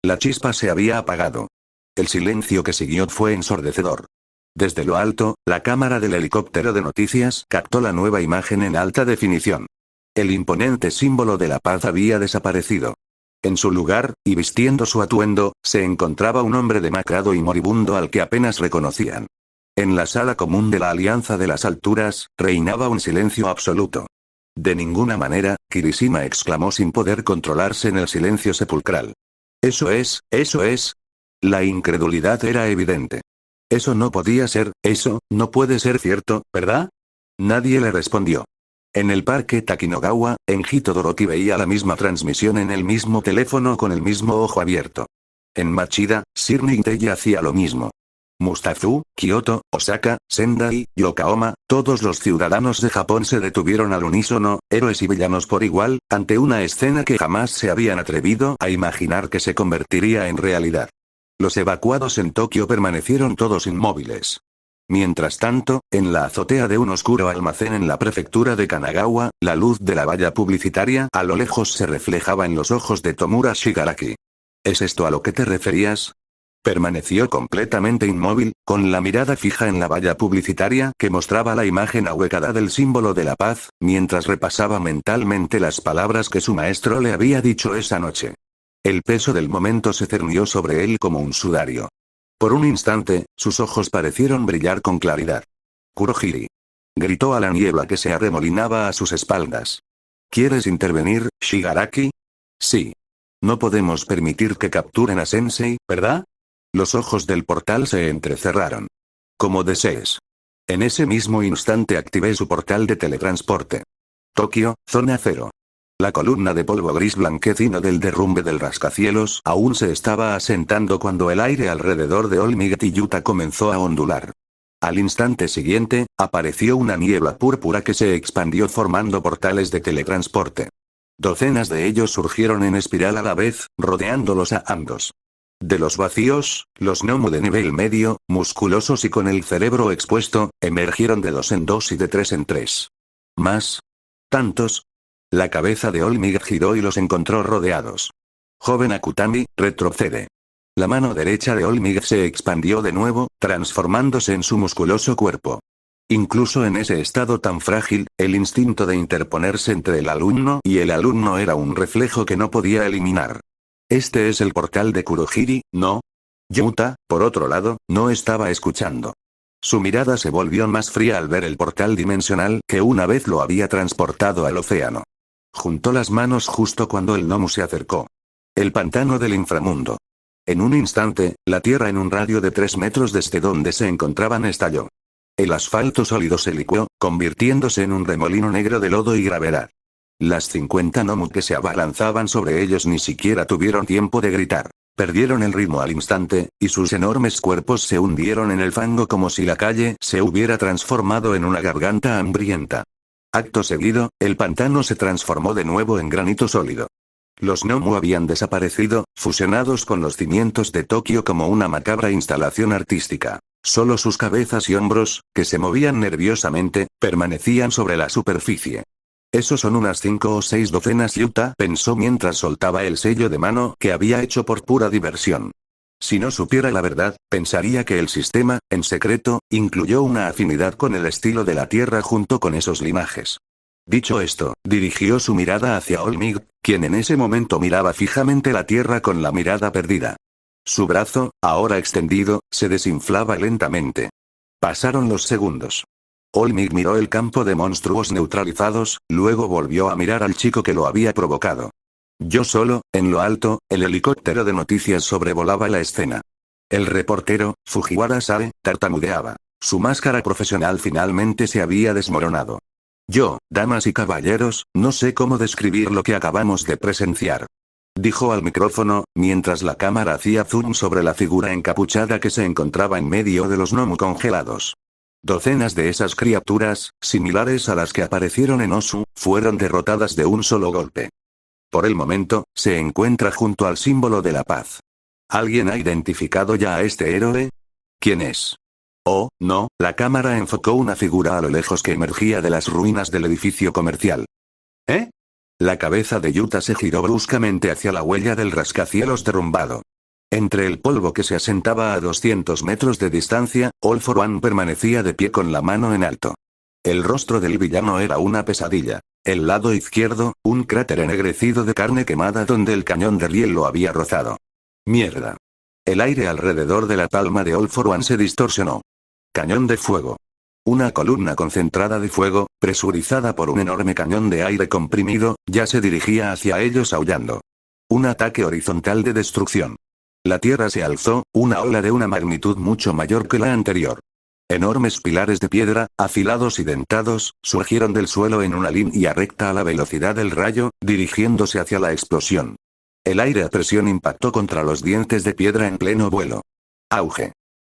La chispa se había apagado. El silencio que siguió fue ensordecedor. Desde lo alto, la cámara del helicóptero de noticias captó la nueva imagen en alta definición. El imponente símbolo de la paz había desaparecido. En su lugar, y vistiendo su atuendo, se encontraba un hombre demacrado y moribundo al que apenas reconocían. En la sala común de la Alianza de las Alturas, reinaba un silencio absoluto. De ninguna manera, Kirishima exclamó sin poder controlarse en el silencio sepulcral. Eso es. La incredulidad era evidente. Eso no podía ser, eso no puede ser cierto, ¿verdad? Nadie le respondió. En el parque Takinogawa, Enji Todoroki veía la misma transmisión en el mismo teléfono con el mismo ojo abierto. En Machida, Sir Nintei hacía lo mismo. Mustazu, Kyoto, Osaka, Sendai, Yokohama, todos los ciudadanos de Japón se detuvieron al unísono, héroes y villanos por igual, ante una escena que jamás se habían atrevido a imaginar que se convertiría en realidad. Los evacuados en Tokio permanecieron todos inmóviles. Mientras tanto, en la azotea de un oscuro almacén en la prefectura de Kanagawa, la luz de la valla publicitaria a lo lejos se reflejaba en los ojos de Tomura Shigaraki. ¿Es esto a lo que te referías? Permaneció completamente inmóvil, con la mirada fija en la valla publicitaria que mostraba la imagen ahuecada del símbolo de la paz, mientras repasaba mentalmente las palabras que su maestro le había dicho esa noche. El peso del momento se cernió sobre él como un sudario. Por un instante, sus ojos parecieron brillar con claridad. Kurohiri. Gritó a la niebla que se arremolinaba a sus espaldas. ¿Quieres intervenir, Shigaraki? Sí. No podemos permitir que capturen a Sensei, ¿verdad? Los ojos del portal se entrecerraron. Como desees. En ese mismo instante activé su portal de teletransporte. Tokio, zona 0. La columna de polvo gris blanquecino del derrumbe del rascacielos aún se estaba asentando cuando el aire alrededor de Olmiguet y Yuta comenzó a ondular. Al instante siguiente, apareció una niebla púrpura que se expandió formando portales de teletransporte. Docenas de ellos surgieron en espiral a la vez, rodeándolos a ambos. De los vacíos, los gnomu de nivel medio, musculosos y con el cerebro expuesto, emergieron de 2 en 2 y de 3 en 3. ¿Más? ¿Tantos? La cabeza de Olmig giró y los encontró rodeados. Joven Akutami, retrocede. La mano derecha de Olmig se expandió de nuevo, transformándose en su musculoso cuerpo. Incluso en ese estado tan frágil, el instinto de interponerse entre el alumno y el alumno era un reflejo que no podía eliminar. Este es el portal de Kurohiri, ¿no? Yuta, por otro lado, no estaba escuchando. Su mirada se volvió más fría al ver el portal dimensional que una vez lo había transportado al océano. Juntó las manos justo cuando el gnomu se acercó. El pantano del inframundo. En un instante, la tierra en un radio de 3 metros desde donde se encontraban estalló. El asfalto sólido se licuó, convirtiéndose en un remolino negro de lodo y gravedad. Las 50 gnomu que se abalanzaban sobre ellos ni siquiera tuvieron tiempo de gritar. Perdieron el ritmo al instante, y sus enormes cuerpos se hundieron en el fango como si la calle se hubiera transformado en una garganta hambrienta. Acto seguido, el pantano se transformó de nuevo en granito sólido. Los gnomu habían desaparecido, fusionados con los cimientos de Tokio como una macabra instalación artística. Solo sus cabezas y hombros, que se movían nerviosamente, permanecían sobre la superficie. Eso son unas 5 o 6 docenas, Yuta pensó mientras soltaba el sello de mano que había hecho por pura diversión. Si no supiera la verdad, pensaría que el sistema, en secreto, incluyó una afinidad con el estilo de la Tierra junto con esos linajes. Dicho esto, dirigió su mirada hacia Olmig, quien en ese momento miraba fijamente la Tierra con la mirada perdida. Su brazo, ahora extendido, se desinflaba lentamente. Pasaron los segundos. Olmig miró el campo de monstruos neutralizados, luego volvió a mirar al chico que lo había provocado. Yo solo, en lo alto, el helicóptero de noticias sobrevolaba la escena. El reportero, Fujiwara Sae, tartamudeaba. Su máscara profesional finalmente se había desmoronado. Yo, damas y caballeros, no sé cómo describir lo que acabamos de presenciar. Dijo al micrófono, mientras la cámara hacía zoom sobre la figura encapuchada que se encontraba en medio de los gnomu congelados. Docenas de esas criaturas, similares a las que aparecieron en Osu, fueron derrotadas de un solo golpe. Por el momento, se encuentra junto al símbolo de la paz. ¿Alguien ha identificado ya a este héroe? ¿Quién es? Oh, no, la cámara enfocó una figura a lo lejos que emergía de las ruinas del edificio comercial. ¿Eh? La cabeza de Yuta se giró bruscamente hacia la huella del rascacielos derrumbado. Entre el polvo que se asentaba a 200 metros de distancia, All for One permanecía de pie con la mano en alto. El rostro del villano era una pesadilla. El lado izquierdo, un cráter ennegrecido de carne quemada donde el cañón de riel lo había rozado. Mierda. El aire alrededor de la palma de All for One se distorsionó. Cañón de fuego. Una columna concentrada de fuego, presurizada por un enorme cañón de aire comprimido, ya se dirigía hacia ellos aullando. Un ataque horizontal de destrucción. La tierra se alzó, una ola de una magnitud mucho mayor que la anterior. Enormes pilares de piedra, afilados y dentados, surgieron del suelo en una línea recta a la velocidad del rayo, dirigiéndose hacia la explosión. El aire a presión impactó contra los dientes de piedra en pleno vuelo. Auge.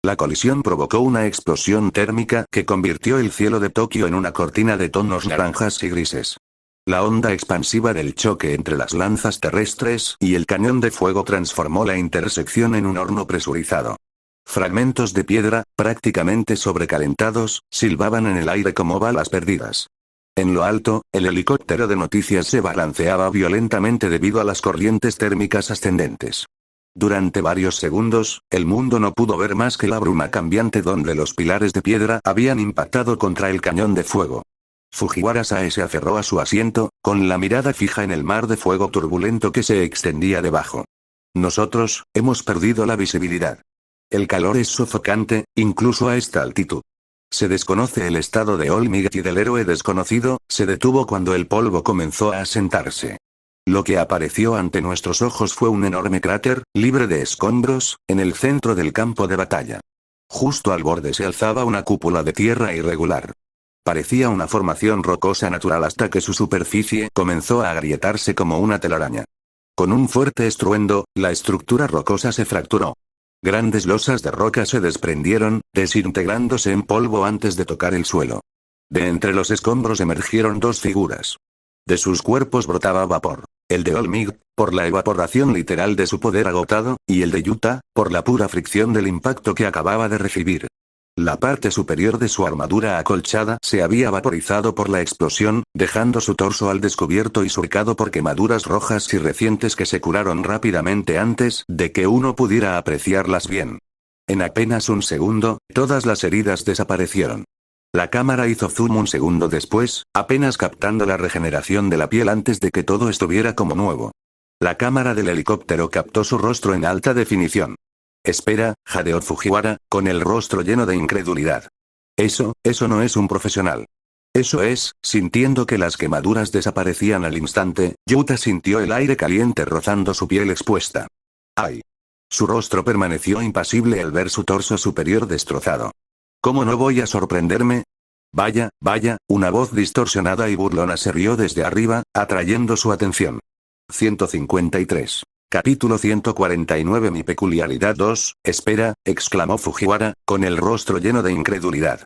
La colisión provocó una explosión térmica que convirtió el cielo de Tokio en una cortina de tonos naranjas y grises. La onda expansiva del choque entre las lanzas terrestres y el cañón de fuego transformó la intersección en un horno presurizado. Fragmentos de piedra, prácticamente sobrecalentados, silbaban en el aire como balas perdidas. En lo alto, el helicóptero de noticias se balanceaba violentamente debido a las corrientes térmicas ascendentes. Durante varios segundos, el mundo no pudo ver más que la bruma cambiante donde los pilares de piedra habían impactado contra el cañón de fuego. Fujiwara Sae se aferró a su asiento, con la mirada fija en el mar de fuego turbulento que se extendía debajo. Nosotros, hemos perdido la visibilidad. El calor es sofocante, incluso a esta altitud. Se desconoce el estado de Olmig y del héroe desconocido, se detuvo cuando el polvo comenzó a asentarse. Lo que apareció ante nuestros ojos fue un enorme cráter, libre de escombros, en el centro del campo de batalla. Justo al borde se alzaba una cúpula de tierra irregular. Parecía una formación rocosa natural hasta que su superficie comenzó a agrietarse como una telaraña. Con un fuerte estruendo, la estructura rocosa se fracturó. Grandes losas de roca se desprendieron, desintegrándose en polvo antes de tocar el suelo. De entre los escombros emergieron dos figuras. De sus cuerpos brotaba vapor. El de Olmig, por la evaporación literal de su poder agotado, y el de Yuta, por la pura fricción del impacto que acababa de recibir. La parte superior de su armadura acolchada se había vaporizado por la explosión, dejando su torso al descubierto y surcado por quemaduras rojas y recientes que se curaron rápidamente antes de que uno pudiera apreciarlas bien. En apenas un segundo, todas las heridas desaparecieron. La cámara hizo zoom un segundo después, apenas captando la regeneración de la piel antes de que todo estuviera como nuevo. La cámara del helicóptero captó su rostro en alta definición. Espera, jadeó Fujiwara, con el rostro lleno de incredulidad. Eso no es un profesional. Eso es, sintiendo que las quemaduras desaparecían al instante, Yuta sintió el aire caliente rozando su piel expuesta. ¡Ay! Su rostro permaneció impasible al ver su torso superior destrozado. ¿Cómo no voy a sorprenderme? Vaya, una voz distorsionada y burlona se rió desde arriba, atrayendo su atención. 153. Capítulo 149. Mi peculiaridad 2, espera, exclamó Fujiwara, con el rostro lleno de incredulidad.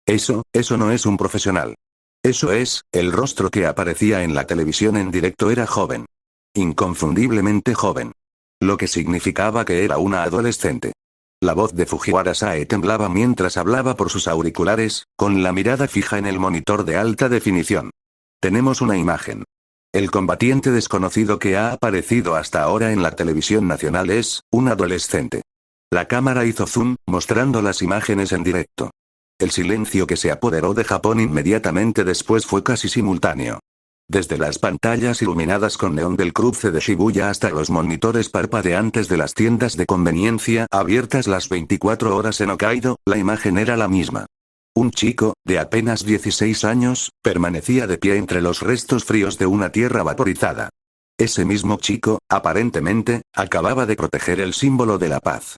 Eso no es un profesional. Eso es, el rostro que aparecía en la televisión en directo era joven. Inconfundiblemente joven. Lo que significaba que era una adolescente. La voz de Fujiwara Sae temblaba mientras hablaba por sus auriculares, con la mirada fija en el monitor de alta definición. Tenemos una imagen. El combatiente desconocido que ha aparecido hasta ahora en la televisión nacional es un adolescente. La cámara hizo zoom, mostrando las imágenes en directo. El silencio que se apoderó de Japón inmediatamente después fue casi simultáneo. Desde las pantallas iluminadas con neón del cruce de Shibuya hasta los monitores parpadeantes de las tiendas de conveniencia abiertas las 24 horas en Hokkaido, la imagen era la misma. Un chico, de apenas 16 años, permanecía de pie entre los restos fríos de una tierra vaporizada. Ese mismo chico, aparentemente, acababa de proteger el símbolo de la paz.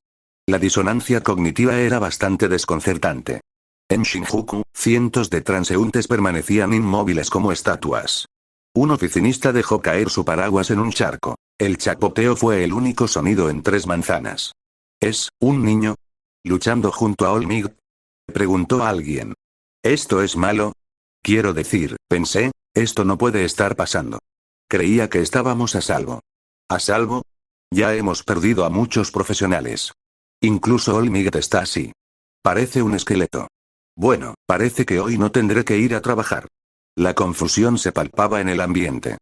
La disonancia cognitiva era bastante desconcertante. En Shinjuku, cientos de transeúntes permanecían inmóviles como estatuas. Un oficinista dejó caer su paraguas en un charco. El chapoteo fue el único sonido en 3 manzanas. ¿Es un niño? ¿Luchando junto a Olmig?, preguntó alguien. ¿Esto es malo? Quiero decir, pensé, esto no puede estar pasando. Creía que estábamos a salvo. ¿A salvo? Ya hemos perdido a muchos profesionales. Incluso Olmig está así. Parece un esqueleto. Bueno, parece que hoy no tendré que ir a trabajar. La confusión se palpaba en el ambiente.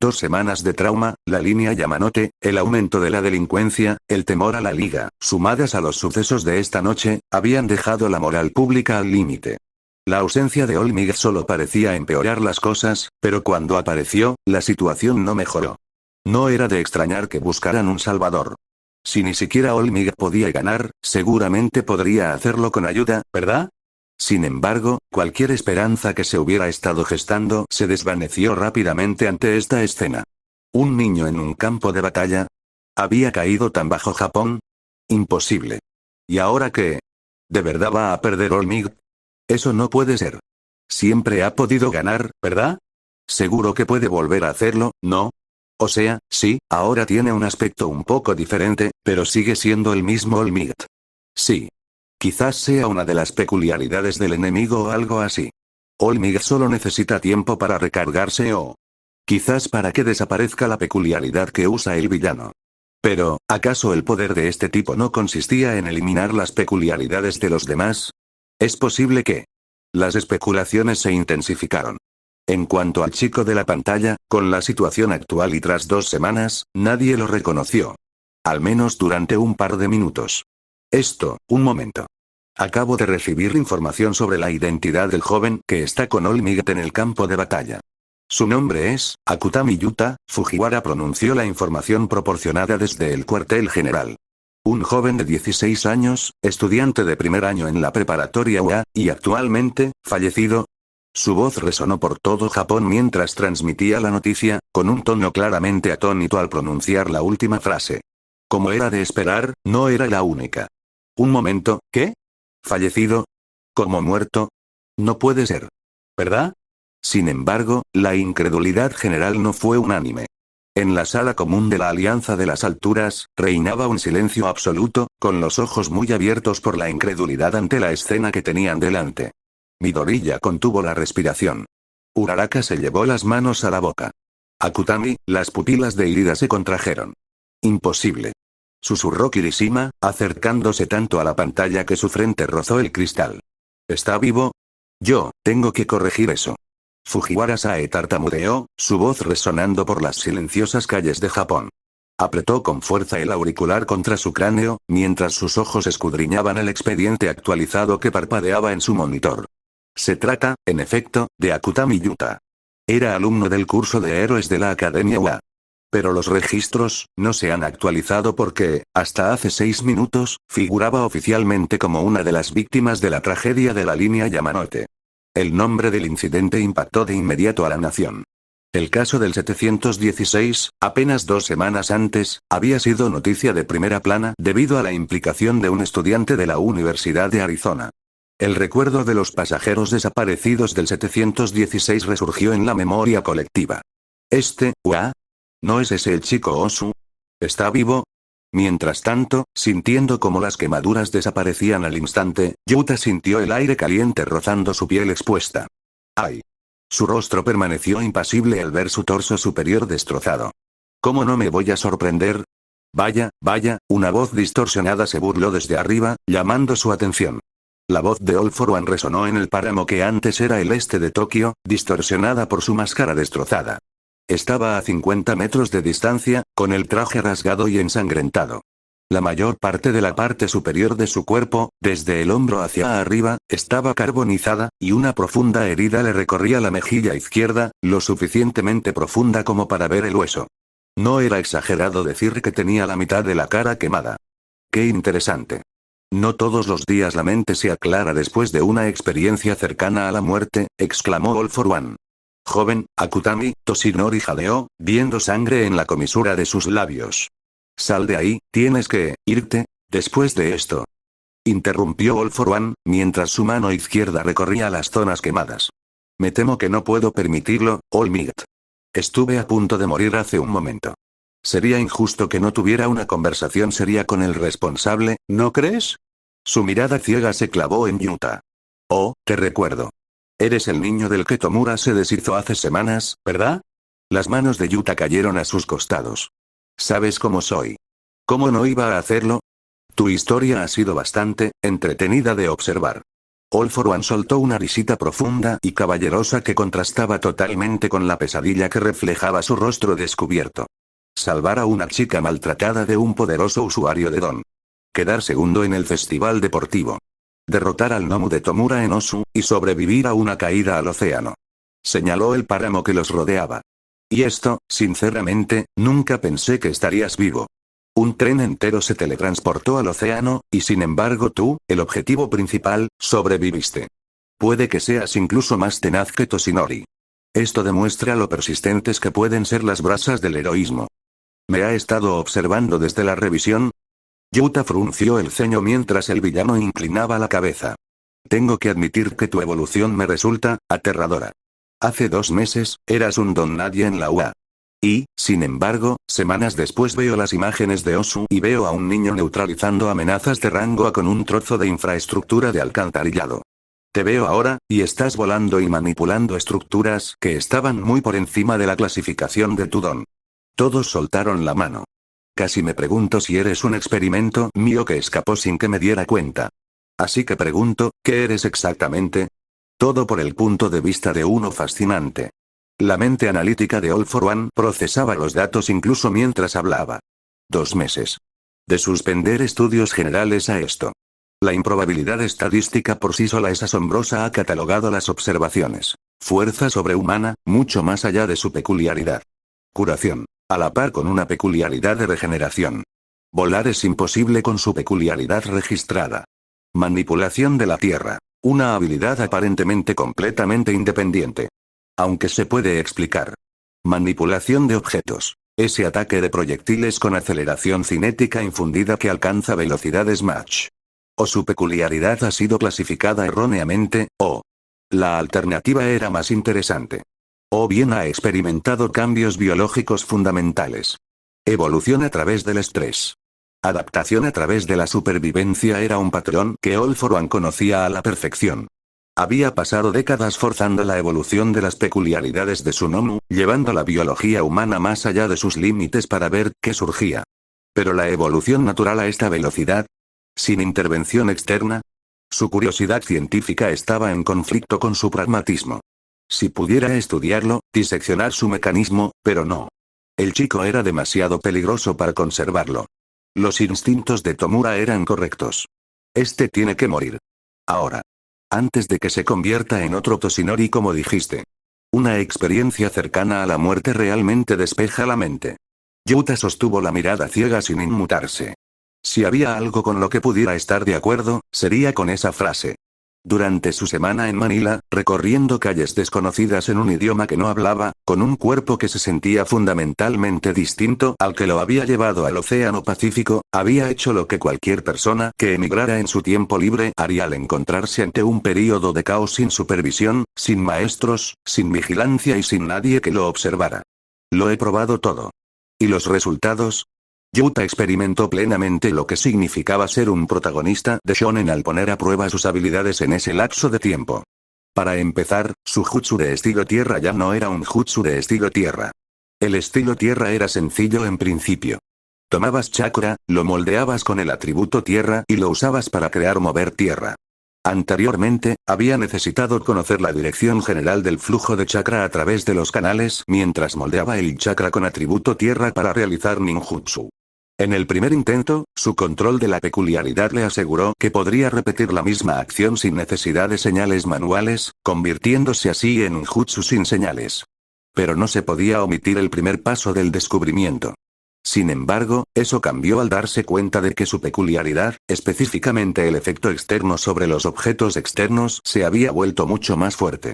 2 semanas de trauma, la línea Yamanote, el aumento de la delincuencia, el temor a la liga, sumadas a los sucesos de esta noche, habían dejado la moral pública al límite. La ausencia de Olmig solo parecía empeorar las cosas, pero cuando apareció, la situación no mejoró. No era de extrañar que buscaran un salvador. Si ni siquiera Olmig podía ganar, seguramente podría hacerlo con ayuda, ¿verdad? Sin embargo, cualquier esperanza que se hubiera estado gestando se desvaneció rápidamente ante esta escena. ¿Un niño en un campo de batalla? ¿Había caído tan bajo Japón? Imposible. ¿Y ahora qué? ¿De verdad va a perder Olmig? Eso no puede ser. Siempre ha podido ganar, ¿verdad? Seguro que puede volver a hacerlo, ¿no? O sea, sí, ahora tiene un aspecto un poco diferente, pero sigue siendo el mismo Olmig. Sí. Quizás sea una de las peculiaridades del enemigo o algo así. Olmig solo necesita tiempo para recargarse o... quizás para que desaparezca la peculiaridad que usa el villano. Pero, ¿acaso el poder de este tipo no consistía en eliminar las peculiaridades de los demás? Es posible que... Las especulaciones se intensificaron. En cuanto al chico de la pantalla, con la situación actual y tras 2 semanas, nadie lo reconoció. Al menos durante un par de minutos. Un momento. Acabo de recibir información sobre la identidad del joven que está con Olmig en el campo de batalla. Su nombre es Akutami Yuta. Fujiwara pronunció la información proporcionada desde el cuartel general. Un joven de 16 años, estudiante de primer año en la preparatoria UA, y actualmente, fallecido. Su voz resonó por todo Japón mientras transmitía la noticia, con un tono claramente atónito al pronunciar la última frase. Como era de esperar, no era la única. Un momento, ¿qué? ¿Fallecido? ¿Como muerto? No puede ser. ¿Verdad? Sin embargo, la incredulidad general no fue unánime. En la sala común de la Alianza de las Alturas, reinaba un silencio absoluto, con los ojos muy abiertos por la incredulidad ante la escena que tenían delante. Midoriya contuvo la respiración. Uraraka se llevó las manos a la boca. Akutami, las pupilas de Irida se contrajeron. Imposible. Susurró Kirishima, acercándose tanto a la pantalla que su frente rozó el cristal. ¿Está vivo? Yo, tengo que corregir eso. Fujiwara Sae tartamudeó, su voz resonando por las silenciosas calles de Japón. Apretó con fuerza el auricular contra su cráneo, mientras sus ojos escudriñaban el expediente actualizado que parpadeaba en su monitor. Se trata, en efecto, de Akutami Yuta. Era alumno del curso de héroes de la Academia UA. Pero los registros no se han actualizado porque, hasta hace 6 minutos, figuraba oficialmente como una de las víctimas de la tragedia de la línea Yamanote. El nombre del incidente impactó de inmediato a la nación. El caso del 716, apenas 2 semanas antes, había sido noticia de primera plana debido a la implicación de un estudiante de la Universidad de Arizona. El recuerdo de los pasajeros desaparecidos del 716 resurgió en la memoria colectiva. ¿No es ese el chico Osu? ¿Está vivo? Mientras tanto, sintiendo como las quemaduras desaparecían al instante, Yuta sintió el aire caliente rozando su piel expuesta. ¡Ay! Su rostro permaneció impasible al ver su torso superior destrozado. ¿Cómo no me voy a sorprender? Vaya, una voz distorsionada se burló desde arriba, llamando su atención. La voz de All for One resonó en el páramo que antes era el este de Tokio, distorsionada por su máscara destrozada. Estaba a 50 metros de distancia, con el traje rasgado y ensangrentado. La mayor parte de la parte superior de su cuerpo, desde el hombro hacia arriba, estaba carbonizada, y una profunda herida le recorría la mejilla izquierda, lo suficientemente profunda como para ver el hueso. No era exagerado decir que tenía la mitad de la cara quemada. ¡Qué interesante! No todos los días la mente se aclara después de una experiencia cercana a la muerte, exclamó All for One. Joven, Akutami, Toshinori jadeó, viendo sangre en la comisura de sus labios. Sal de ahí, tienes que irte, después de esto. Interrumpió All for One, mientras su mano izquierda recorría las zonas quemadas. Me temo que no puedo permitirlo, All Might. Estuve a punto de morir hace un momento. Sería injusto que no tuviera una conversación seria con el responsable, ¿no crees? Su mirada ciega se clavó en Yuta. Oh, te recuerdo. Eres el niño del que Tomura se deshizo hace semanas, ¿verdad? Las manos de Yuta cayeron a sus costados. ¿Sabes cómo soy? ¿Cómo no iba a hacerlo? Tu historia ha sido bastante entretenida de observar. All for One soltó una risita profunda y caballerosa que contrastaba totalmente con la pesadilla que reflejaba su rostro descubierto. Salvar a una chica maltratada de un poderoso usuario de Don. Quedar segundo en el festival deportivo. Derrotar al Nomu de Tomura en Osu, y sobrevivir a una caída al océano. Señaló el páramo que los rodeaba. Y esto, sinceramente, nunca pensé que estarías vivo. Un tren entero se teletransportó al océano, y sin embargo tú, el objetivo principal, sobreviviste. Puede que seas incluso más tenaz que Toshinori. Esto demuestra lo persistentes que pueden ser las brasas del heroísmo. ¿Me ha estado observando desde la revisión? Yuta frunció el ceño mientras el villano inclinaba la cabeza. Tengo que admitir que tu evolución me resulta aterradora. Hace 2 meses, eras un don nadie en la UA. Y, sin embargo, semanas después veo las imágenes de Osu y veo a un niño neutralizando amenazas de rango A con un trozo de infraestructura de alcantarillado. Te veo ahora, y estás volando y manipulando estructuras que estaban muy por encima de la clasificación de tu don. Todos soltaron la mano. Casi me pregunto si eres un experimento mío que escapó sin que me diera cuenta. Así que pregunto, ¿qué eres exactamente? Todo por el punto de vista de uno fascinante. La mente analítica de All for One procesaba los datos incluso mientras hablaba. 2 meses. De suspender estudios generales a esto. La improbabilidad estadística por sí sola es asombrosa, ha catalogado las observaciones. Fuerza sobrehumana, mucho más allá de su peculiaridad. Curación. A la par con una peculiaridad de regeneración. Volar es imposible con su peculiaridad registrada. Manipulación de la Tierra. Una habilidad aparentemente completamente independiente. Aunque se puede explicar. Manipulación de objetos. Ese ataque de proyectiles con aceleración cinética infundida que alcanza velocidades Mach. O su peculiaridad ha sido clasificada erróneamente, o la alternativa era más interesante. O bien ha experimentado cambios biológicos fundamentales. Evolución a través del estrés. Adaptación a través de la supervivencia era un patrón que All for One conocía a la perfección. Había pasado décadas forzando la evolución de las peculiaridades de su Nomu, llevando la biología humana más allá de sus límites para ver qué surgía. Pero la evolución natural a esta velocidad, sin intervención externa. Su curiosidad científica estaba en conflicto con su pragmatismo. Si pudiera estudiarlo, diseccionar su mecanismo, pero no. El chico era demasiado peligroso para conservarlo. Los instintos de Tomura eran correctos. Este tiene que morir. Ahora. Antes de que se convierta en otro Toshinori como dijiste. Una experiencia cercana a la muerte realmente despeja la mente. Yuta sostuvo la mirada ciega sin inmutarse. Si había algo con lo que pudiera estar de acuerdo, sería con esa frase. Durante su semana en Manila, recorriendo calles desconocidas en un idioma que no hablaba, con un cuerpo que se sentía fundamentalmente distinto al que lo había llevado al Océano Pacífico, había hecho lo que cualquier persona que emigrara en su tiempo libre haría al encontrarse ante un período de caos sin supervisión, sin maestros, sin vigilancia y sin nadie que lo observara. Lo he probado todo. ¿Y los resultados? Yuta experimentó plenamente lo que significaba ser un protagonista de shonen al poner a prueba sus habilidades en ese lapso de tiempo. Para empezar, su jutsu de estilo tierra ya no era un jutsu de estilo tierra. El estilo tierra era sencillo en principio. Tomabas chakra, lo moldeabas con el atributo tierra y lo usabas para crear mover tierra. Anteriormente, había necesitado conocer la dirección general del flujo de chakra a través de los canales mientras moldeaba el chakra con atributo tierra para realizar ninjutsu. En el primer intento, su control de la peculiaridad le aseguró que podría repetir la misma acción sin necesidad de señales manuales, convirtiéndose así en un jutsu sin señales. Pero no se podía omitir el primer paso del descubrimiento. Sin embargo, eso cambió al darse cuenta de que su peculiaridad, específicamente el efecto externo sobre los objetos externos, se había vuelto mucho más fuerte.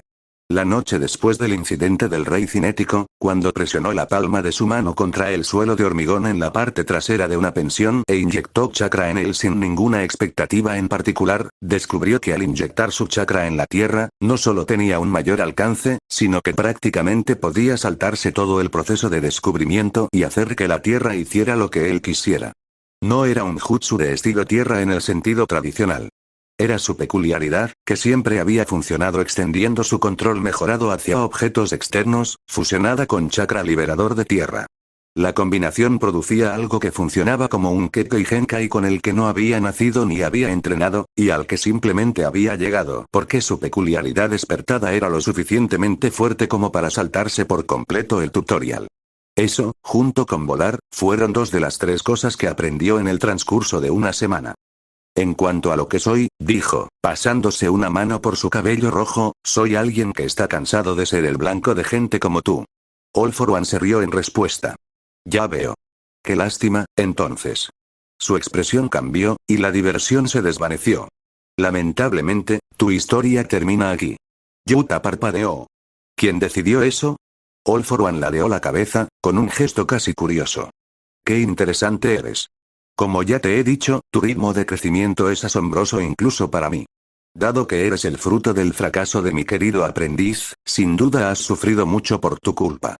La noche después del incidente del rey cinético, cuando presionó la palma de su mano contra el suelo de hormigón en la parte trasera de una pensión e inyectó chakra en él sin ninguna expectativa en particular, descubrió que al inyectar su chakra en la tierra, no solo tenía un mayor alcance, sino que prácticamente podía saltarse todo el proceso de descubrimiento y hacer que la tierra hiciera lo que él quisiera. No era un jutsu de estilo tierra en el sentido tradicional. Era su peculiaridad, que siempre había funcionado extendiendo su control mejorado hacia objetos externos, fusionada con chakra liberador de tierra. La combinación producía algo que funcionaba como un Kekkei Genkai con el que no había nacido ni había entrenado, y al que simplemente había llegado porque su peculiaridad despertada era lo suficientemente fuerte como para saltarse por completo el tutorial. Eso, junto con volar, fueron dos de las tres cosas que aprendió en el transcurso de una semana. En cuanto a lo que soy, dijo, pasándose una mano por su cabello rojo, soy alguien que está cansado de ser el blanco de gente como tú. All for One se rió en respuesta. Ya veo. Qué lástima, entonces. Su expresión cambió, y la diversión se desvaneció. Lamentablemente, tu historia termina aquí. Yuta parpadeó. ¿Quién decidió eso? All for One ladeó la cabeza, con un gesto casi curioso. Qué interesante eres. Como ya te he dicho, tu ritmo de crecimiento es asombroso incluso para mí. Dado que eres el fruto del fracaso de mi querido aprendiz, sin duda has sufrido mucho por tu culpa.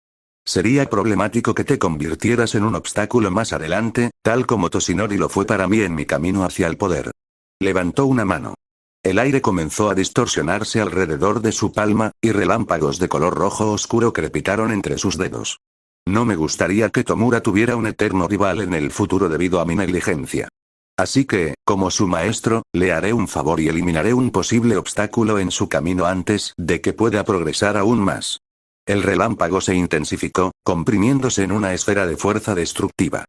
Sería problemático que te convirtieras en un obstáculo más adelante, tal como Toshinori lo fue para mí en mi camino hacia el poder. Levantó una mano. El aire comenzó a distorsionarse alrededor de su palma, y relámpagos de color rojo oscuro crepitaron entre sus dedos. No me gustaría que Tomura tuviera un eterno rival en el futuro debido a mi negligencia. Así que, como su maestro, le haré un favor y eliminaré un posible obstáculo en su camino antes de que pueda progresar aún más. El relámpago se intensificó, comprimiéndose en una esfera de fuerza destructiva.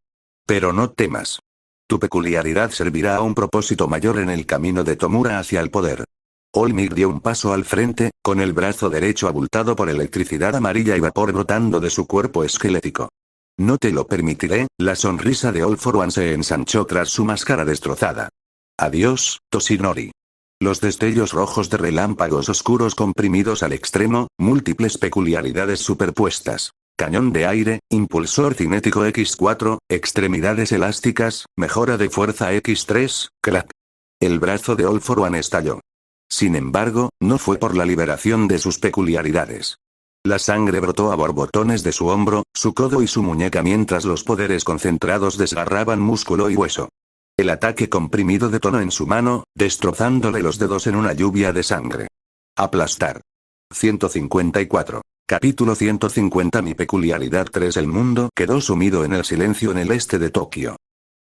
Pero no temas. Tu peculiaridad servirá a un propósito mayor en el camino de Tomura hacia el poder. Olmir dio un paso al frente, con el brazo derecho abultado por electricidad amarilla y vapor brotando de su cuerpo esquelético. No te lo permitiré, la sonrisa de All for One se ensanchó tras su máscara destrozada. Adiós, Toshinori. Los destellos rojos de relámpagos oscuros comprimidos al extremo, múltiples peculiaridades superpuestas. Cañón de aire, impulsor cinético X4, extremidades elásticas, mejora de fuerza X3, crack. El brazo de All for One estalló. Sin embargo, no fue por la liberación de sus peculiaridades. La sangre brotó a borbotones de su hombro, su codo y su muñeca mientras los poderes concentrados desgarraban músculo y hueso. El ataque comprimido detonó en su mano, destrozándole los dedos en una lluvia de sangre. Aplastar. 154. Capítulo 150. Mi peculiaridad 3. El mundo quedó sumido en el silencio en el este de Tokio.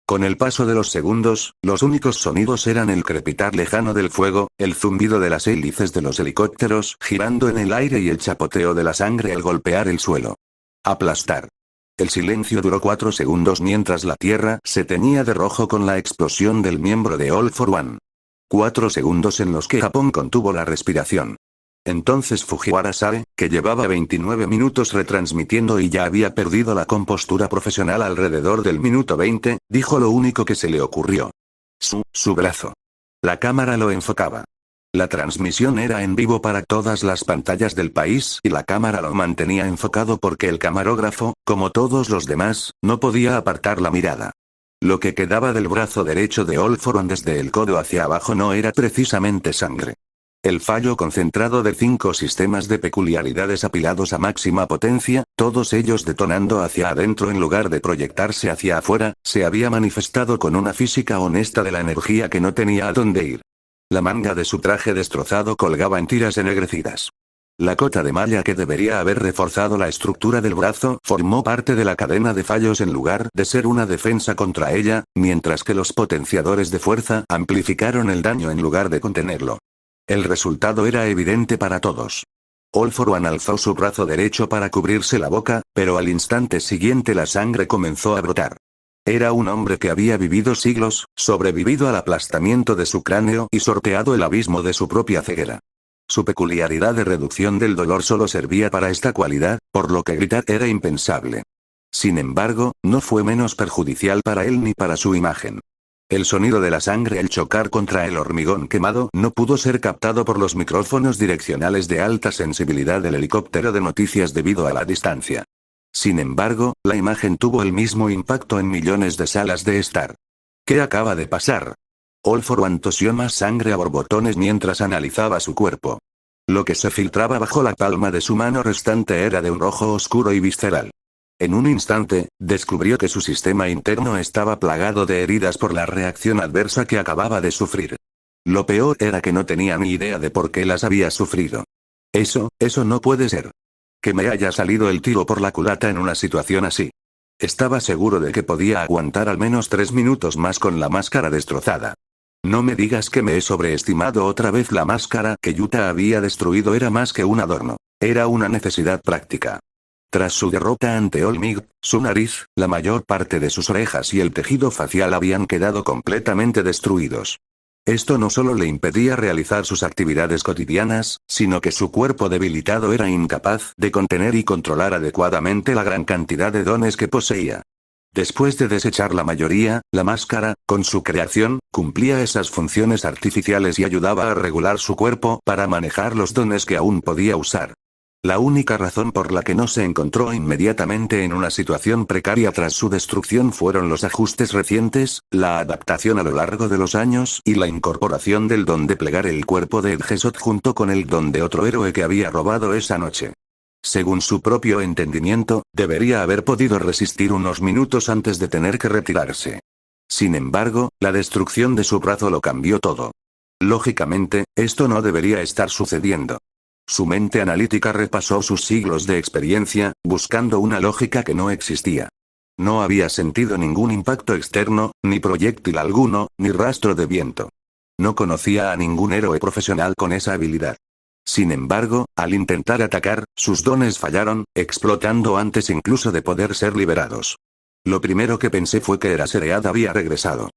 Con el paso de los segundos, los únicos sonidos eran el crepitar lejano del fuego, el zumbido de las hélices de los helicópteros girando en el aire y el chapoteo de la sangre al golpear el suelo. Aplastar. El silencio duró 4 segundos mientras la tierra se teñía de rojo con la explosión del miembro de All for One. 4 segundos en los que Japón contuvo la respiración. Entonces Fujiwara Sare, que llevaba 29 minutos retransmitiendo y ya había perdido la compostura profesional alrededor del minuto 20, dijo lo único que se le ocurrió. Su brazo. La cámara lo enfocaba. La transmisión era en vivo para todas las pantallas del país y la cámara lo mantenía enfocado porque el camarógrafo, como todos los demás, no podía apartar la mirada. Lo que quedaba del brazo derecho de All for One desde el codo hacia abajo no era precisamente sangre. El fallo concentrado de 5 sistemas de peculiaridades apilados a máxima potencia, todos ellos detonando hacia adentro en lugar de proyectarse hacia afuera, se había manifestado con una física honesta de la energía que no tenía a dónde ir. La manga de su traje destrozado colgaba en tiras ennegrecidas. La cota de malla que debería haber reforzado la estructura del brazo formó parte de la cadena de fallos en lugar de ser una defensa contra ella, mientras que los potenciadores de fuerza amplificaron el daño en lugar de contenerlo. El resultado era evidente para todos. All for One alzó su brazo derecho para cubrirse la boca, pero al instante siguiente la sangre comenzó a brotar. Era un hombre que había vivido siglos, sobrevivido al aplastamiento de su cráneo y sorteado el abismo de su propia ceguera. Su peculiaridad de reducción del dolor solo servía para esta cualidad, por lo que gritar era impensable. Sin embargo, no fue menos perjudicial para él ni para su imagen. El sonido de la sangre al chocar contra el hormigón quemado no pudo ser captado por los micrófonos direccionales de alta sensibilidad del helicóptero de noticias debido a la distancia. Sin embargo, la imagen tuvo el mismo impacto en millones de salas de estar. ¿Qué acaba de pasar? All for One tosió más sangre a borbotones mientras analizaba su cuerpo. Lo que se filtraba bajo la palma de su mano restante era de un rojo oscuro y visceral. En un instante, descubrió que su sistema interno estaba plagado de heridas por la reacción adversa que acababa de sufrir. Lo peor era que no tenía ni idea de por qué las había sufrido. Eso no puede ser. Que me haya salido el tiro por la culata en una situación así. Estaba seguro de que podía aguantar al menos 3 minutos más con la máscara destrozada. No me digas que me he sobreestimado otra vez. La máscara que Yuta había destruido era más que un adorno. Era una necesidad práctica. Tras su derrota ante All Might, su nariz, la mayor parte de sus orejas y el tejido facial habían quedado completamente destruidos. Esto no solo le impedía realizar sus actividades cotidianas, sino que su cuerpo debilitado era incapaz de contener y controlar adecuadamente la gran cantidad de dones que poseía. Después de desechar la mayoría, la máscara, con su creación, cumplía esas funciones artificiales y ayudaba a regular su cuerpo para manejar los dones que aún podía usar. La única razón por la que no se encontró inmediatamente en una situación precaria tras su destrucción fueron los ajustes recientes, la adaptación a lo largo de los años y la incorporación del don de plegar el cuerpo de Edgesot junto con el don de otro héroe que había robado esa noche. Según su propio entendimiento, debería haber podido resistir unos minutos antes de tener que retirarse. Sin embargo, la destrucción de su brazo lo cambió todo. Lógicamente, esto no debería estar sucediendo. Su mente analítica repasó sus siglos de experiencia, buscando una lógica que no existía. No había sentido ningún impacto externo, ni proyectil alguno, ni rastro de viento. No conocía a ningún héroe profesional con esa habilidad. Sin embargo, al intentar atacar, sus dones fallaron, explotando antes incluso de poder ser liberados. Lo primero que pensé fue que Eraserhead había regresado.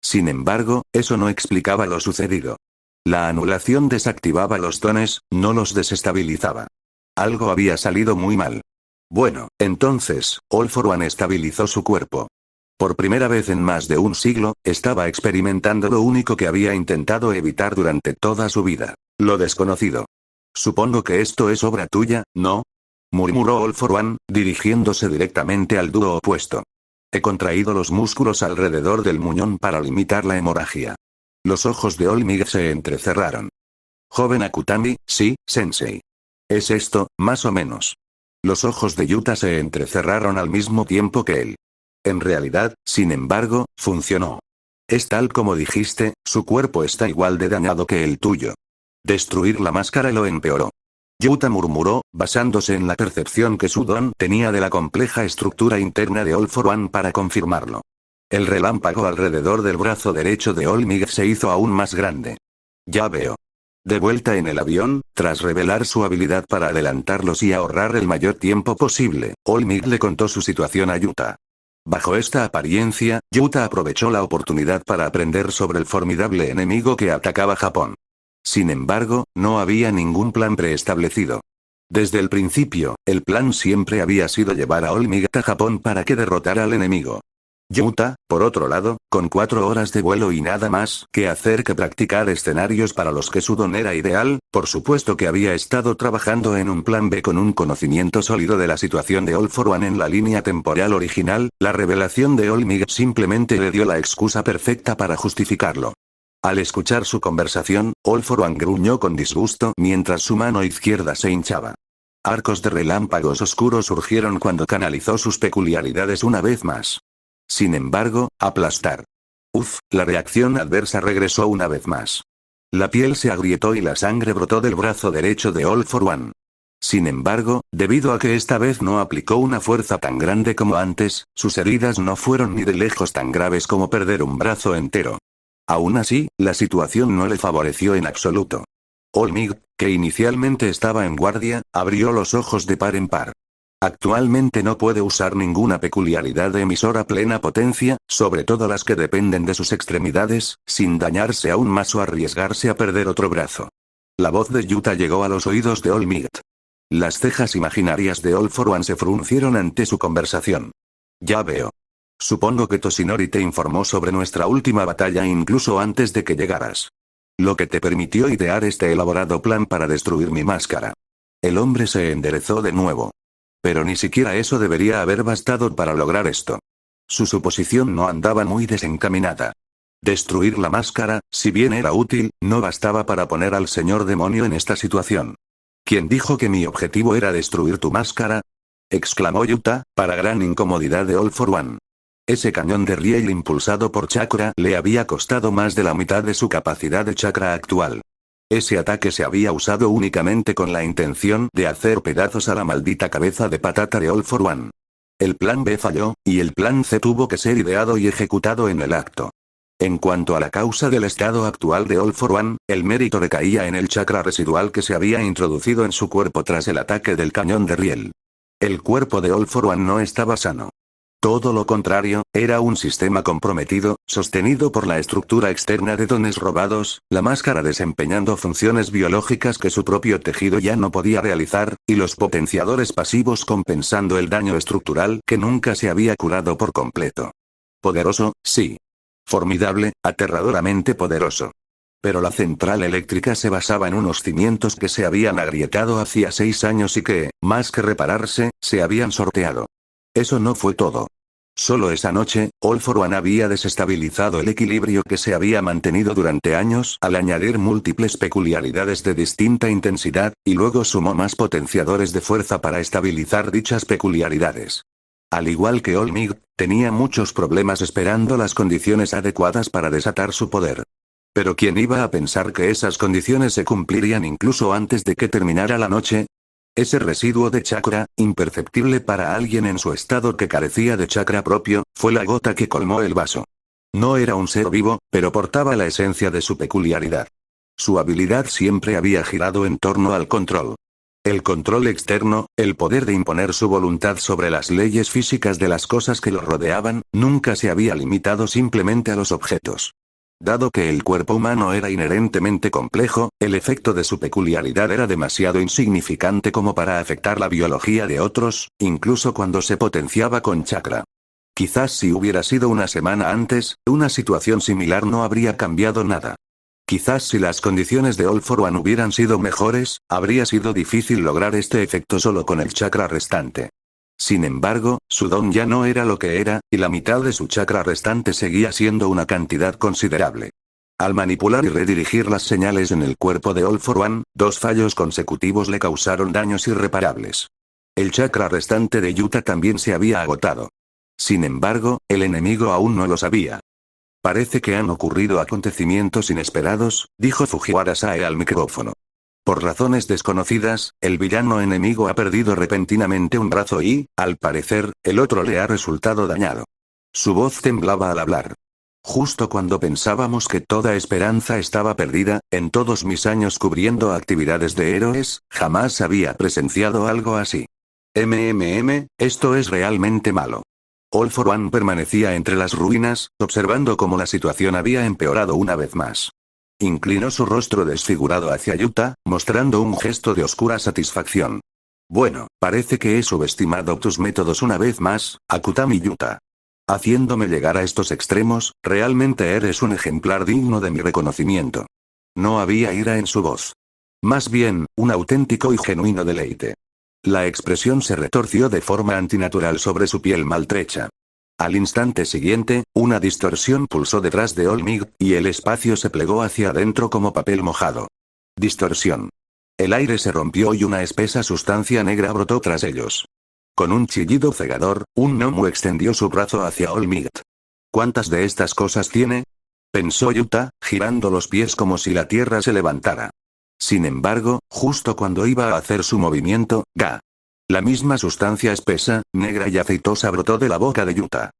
Sin embargo, eso no explicaba lo sucedido. La anulación desactivaba los dones, no los desestabilizaba. Algo había salido muy mal. Bueno, entonces, All for One estabilizó su cuerpo. Por primera vez en más de un siglo, estaba experimentando lo único que había intentado evitar durante toda su vida: lo desconocido. Supongo que esto es obra tuya, ¿no? Murmuró All for One, dirigiéndose directamente al dúo opuesto. He contraído los músculos alrededor del muñón para limitar la hemorragia. Los ojos de All Might se entrecerraron. Joven Akutami, sí, sensei. Es esto, más o menos. Los ojos de Yuta se entrecerraron al mismo tiempo que él. En realidad, sin embargo, funcionó. Es tal como dijiste, su cuerpo está igual de dañado que el tuyo. Destruir la máscara lo empeoró. Yuta murmuró, basándose en la percepción que su don tenía de la compleja estructura interna de All for One para confirmarlo. El relámpago alrededor del brazo derecho de All Might se hizo aún más grande. Ya veo. De vuelta en el avión, tras revelar su habilidad para adelantarlos y ahorrar el mayor tiempo posible, All Might le contó su situación a Yuta. Bajo esta apariencia, Yuta aprovechó la oportunidad para aprender sobre el formidable enemigo que atacaba Japón. Sin embargo, no había ningún plan preestablecido. Desde el principio, el plan siempre había sido llevar a All Might a Japón para que derrotara al enemigo. Yuta, por otro lado, con 4 horas de vuelo y nada más que hacer que practicar escenarios para los que su don era ideal, por supuesto que había estado trabajando en un plan B con un conocimiento sólido de la situación de All for One en la línea temporal original. La revelación de All Might simplemente le dio la excusa perfecta para justificarlo. Al escuchar su conversación, All for One gruñó con disgusto mientras su mano izquierda se hinchaba. Arcos de relámpagos oscuros surgieron cuando canalizó sus peculiaridades una vez más. Sin embargo, aplastar. La reacción adversa regresó una vez más. La piel se agrietó y la sangre brotó del brazo derecho de All for One. Sin embargo, debido a que esta vez no aplicó una fuerza tan grande como antes, sus heridas no fueron ni de lejos tan graves como perder un brazo entero. Aún así, la situación no le favoreció en absoluto. All Might, que inicialmente estaba en guardia, abrió los ojos de par en par. Actualmente no puede usar ninguna peculiaridad de emisor a plena potencia, sobre todo las que dependen de sus extremidades, sin dañarse aún más o arriesgarse a perder otro brazo. La voz de Yuta llegó a los oídos de All Might. Las cejas imaginarias de All for One se fruncieron ante su conversación. Ya veo. Supongo que Toshinori te informó sobre nuestra última batalla incluso antes de que llegaras. Lo que te permitió idear este elaborado plan para destruir mi máscara. El hombre se enderezó de nuevo. Pero ni siquiera eso debería haber bastado para lograr esto. Su suposición no andaba muy desencaminada. Destruir la máscara, si bien era útil, no bastaba para poner al señor demonio en esta situación. ¿Quién dijo que mi objetivo era destruir tu máscara? Exclamó Yuta, para gran incomodidad de All for One. Ese cañón de riel impulsado por chakra le había costado más de la mitad de su capacidad de chakra actual. Ese ataque se había usado únicamente con la intención de hacer pedazos a la maldita cabeza de patata de All for One. El plan B falló, y el plan C tuvo que ser ideado y ejecutado en el acto. En cuanto a la causa del estado actual de All for One, el mérito recaía en el chakra residual que se había introducido en su cuerpo tras el ataque del cañón de riel. El cuerpo de All for One no estaba sano. Todo lo contrario, era un sistema comprometido, sostenido por la estructura externa de dones robados, la máscara desempeñando funciones biológicas que su propio tejido ya no podía realizar, y los potenciadores pasivos compensando el daño estructural que nunca se había curado por completo. Poderoso, sí. Formidable, aterradoramente poderoso. Pero la central eléctrica se basaba en unos cimientos que se habían agrietado hacía 6 años y que, más que repararse, se habían sorteado. Eso no fue todo. Solo esa noche, All for One había desestabilizado el equilibrio que se había mantenido durante años al añadir múltiples peculiaridades de distinta intensidad, y luego sumó más potenciadores de fuerza para estabilizar dichas peculiaridades. Al igual que All Might, tenía muchos problemas esperando las condiciones adecuadas para desatar su poder. Pero ¿quién iba a pensar que esas condiciones se cumplirían incluso antes de que terminara la noche? Ese residuo de chakra, imperceptible para alguien en su estado que carecía de chakra propio, fue la gota que colmó el vaso. No era un ser vivo, pero portaba la esencia de su peculiaridad. Su habilidad siempre había girado en torno al control. El control externo, el poder de imponer su voluntad sobre las leyes físicas de las cosas que lo rodeaban, nunca se había limitado simplemente a los objetos. Dado que el cuerpo humano era inherentemente complejo, el efecto de su peculiaridad era demasiado insignificante como para afectar la biología de otros, incluso cuando se potenciaba con chakra. Quizás si hubiera sido una semana antes, una situación similar no habría cambiado nada. Quizás si las condiciones de All for One hubieran sido mejores, habría sido difícil lograr este efecto solo con el chakra restante. Sin embargo, su don ya no era lo que era, y la mitad de su chakra restante seguía siendo una cantidad considerable. Al manipular y redirigir las señales en el cuerpo de All for One, 2 fallos consecutivos le causaron daños irreparables. El chakra restante de Yuta también se había agotado. Sin embargo, el enemigo aún no lo sabía. Parece que han ocurrido acontecimientos inesperados, dijo Fujiwara Sae al micrófono. Por razones desconocidas, el villano enemigo ha perdido repentinamente un brazo y, al parecer, el otro le ha resultado dañado. Su voz temblaba al hablar. Justo cuando pensábamos que toda esperanza estaba perdida, en todos mis años cubriendo actividades de héroes, jamás había presenciado algo así. Esto es realmente malo. All for One permanecía entre las ruinas, observando cómo la situación había empeorado una vez más. Inclinó su rostro desfigurado hacia Yuta, mostrando un gesto de oscura satisfacción. Bueno, parece que he subestimado tus métodos una vez más, Akutami Yuta. Haciéndome llegar a estos extremos, realmente eres un ejemplar digno de mi reconocimiento. No había ira en su voz. Más bien, un auténtico y genuino deleite. La expresión se retorció de forma antinatural sobre su piel maltrecha. Al instante siguiente, una distorsión pulsó detrás de Olmig, y el espacio se plegó hacia adentro como papel mojado. Distorsión. El aire se rompió y una espesa sustancia negra brotó tras ellos. Con un chillido cegador, un gnomo extendió su brazo hacia Olmig. ¿Cuántas de estas cosas tiene? Pensó Yuta, girando los pies como si la tierra se levantara. Sin embargo, justo cuando iba a hacer su movimiento, la misma sustancia espesa, negra y aceitosa brotó de la boca de Yuta.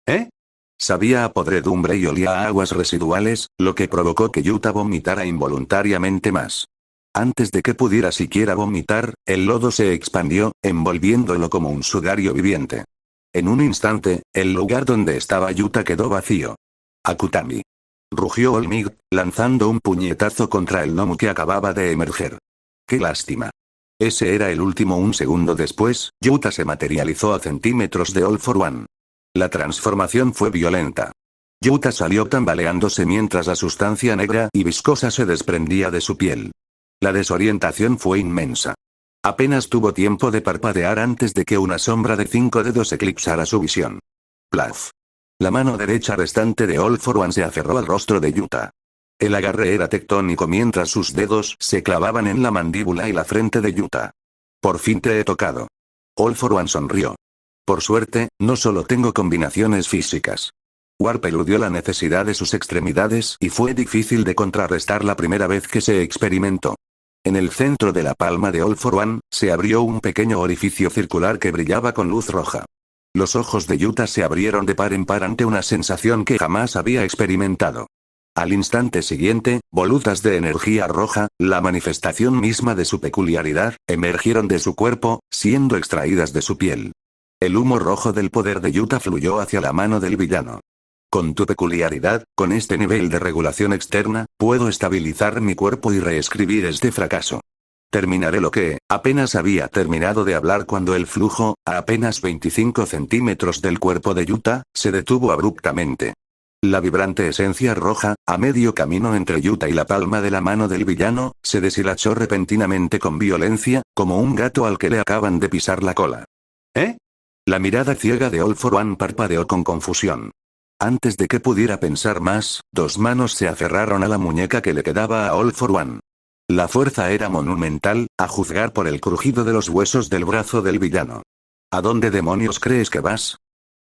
¿Eh? Sabía a podredumbre y olía a aguas residuales, lo que provocó que Yuta vomitara involuntariamente más. Antes de que pudiera siquiera vomitar, el lodo se expandió, envolviéndolo como un sudario viviente. En un instante, el lugar donde estaba Yuta quedó vacío. Akutami. Rugió Olmig, lanzando un puñetazo contra el gnomo que acababa de emerger. ¡Qué lástima! Ese era el último. Un segundo después, Yuta se materializó a centímetros de All for One. La transformación fue violenta. Yuta salió tambaleándose mientras la sustancia negra y viscosa se desprendía de su piel. La desorientación fue inmensa. Apenas tuvo tiempo de parpadear antes de que una sombra de 5 dedos eclipsara su visión. Plaf. La mano derecha restante de All for One se aferró al rostro de Yuta. El agarre era tectónico mientras sus dedos se clavaban en la mandíbula y la frente de Yuta. Por fin te he tocado. All for One sonrió. Por suerte, no solo tengo combinaciones físicas. Warp eludió la necesidad de sus extremidades y fue difícil de contrarrestar la primera vez que se experimentó. En el centro de la palma de All for One, se abrió un pequeño orificio circular que brillaba con luz roja. Los ojos de Yuta se abrieron de par en par ante una sensación que jamás había experimentado. Al instante siguiente, volutas de energía roja, la manifestación misma de su peculiaridad, emergieron de su cuerpo, siendo extraídas de su piel. El humo rojo del poder de Yuta fluyó hacia la mano del villano. Con tu peculiaridad, con este nivel de regulación externa, puedo estabilizar mi cuerpo y reescribir este fracaso. Terminaré lo que, apenas había terminado de hablar cuando el flujo, a apenas 25 centímetros del cuerpo de Yuta, se detuvo abruptamente. La vibrante esencia roja, a medio camino entre Yuta y la palma de la mano del villano, se deshilachó repentinamente con violencia, como un gato al que le acaban de pisar la cola. ¿Eh? La mirada ciega de All for One parpadeó con confusión. Antes de que pudiera pensar más, dos manos se aferraron a la muñeca que le quedaba a All for One. La fuerza era monumental, a juzgar por el crujido de los huesos del brazo del villano. ¿A dónde demonios crees que vas?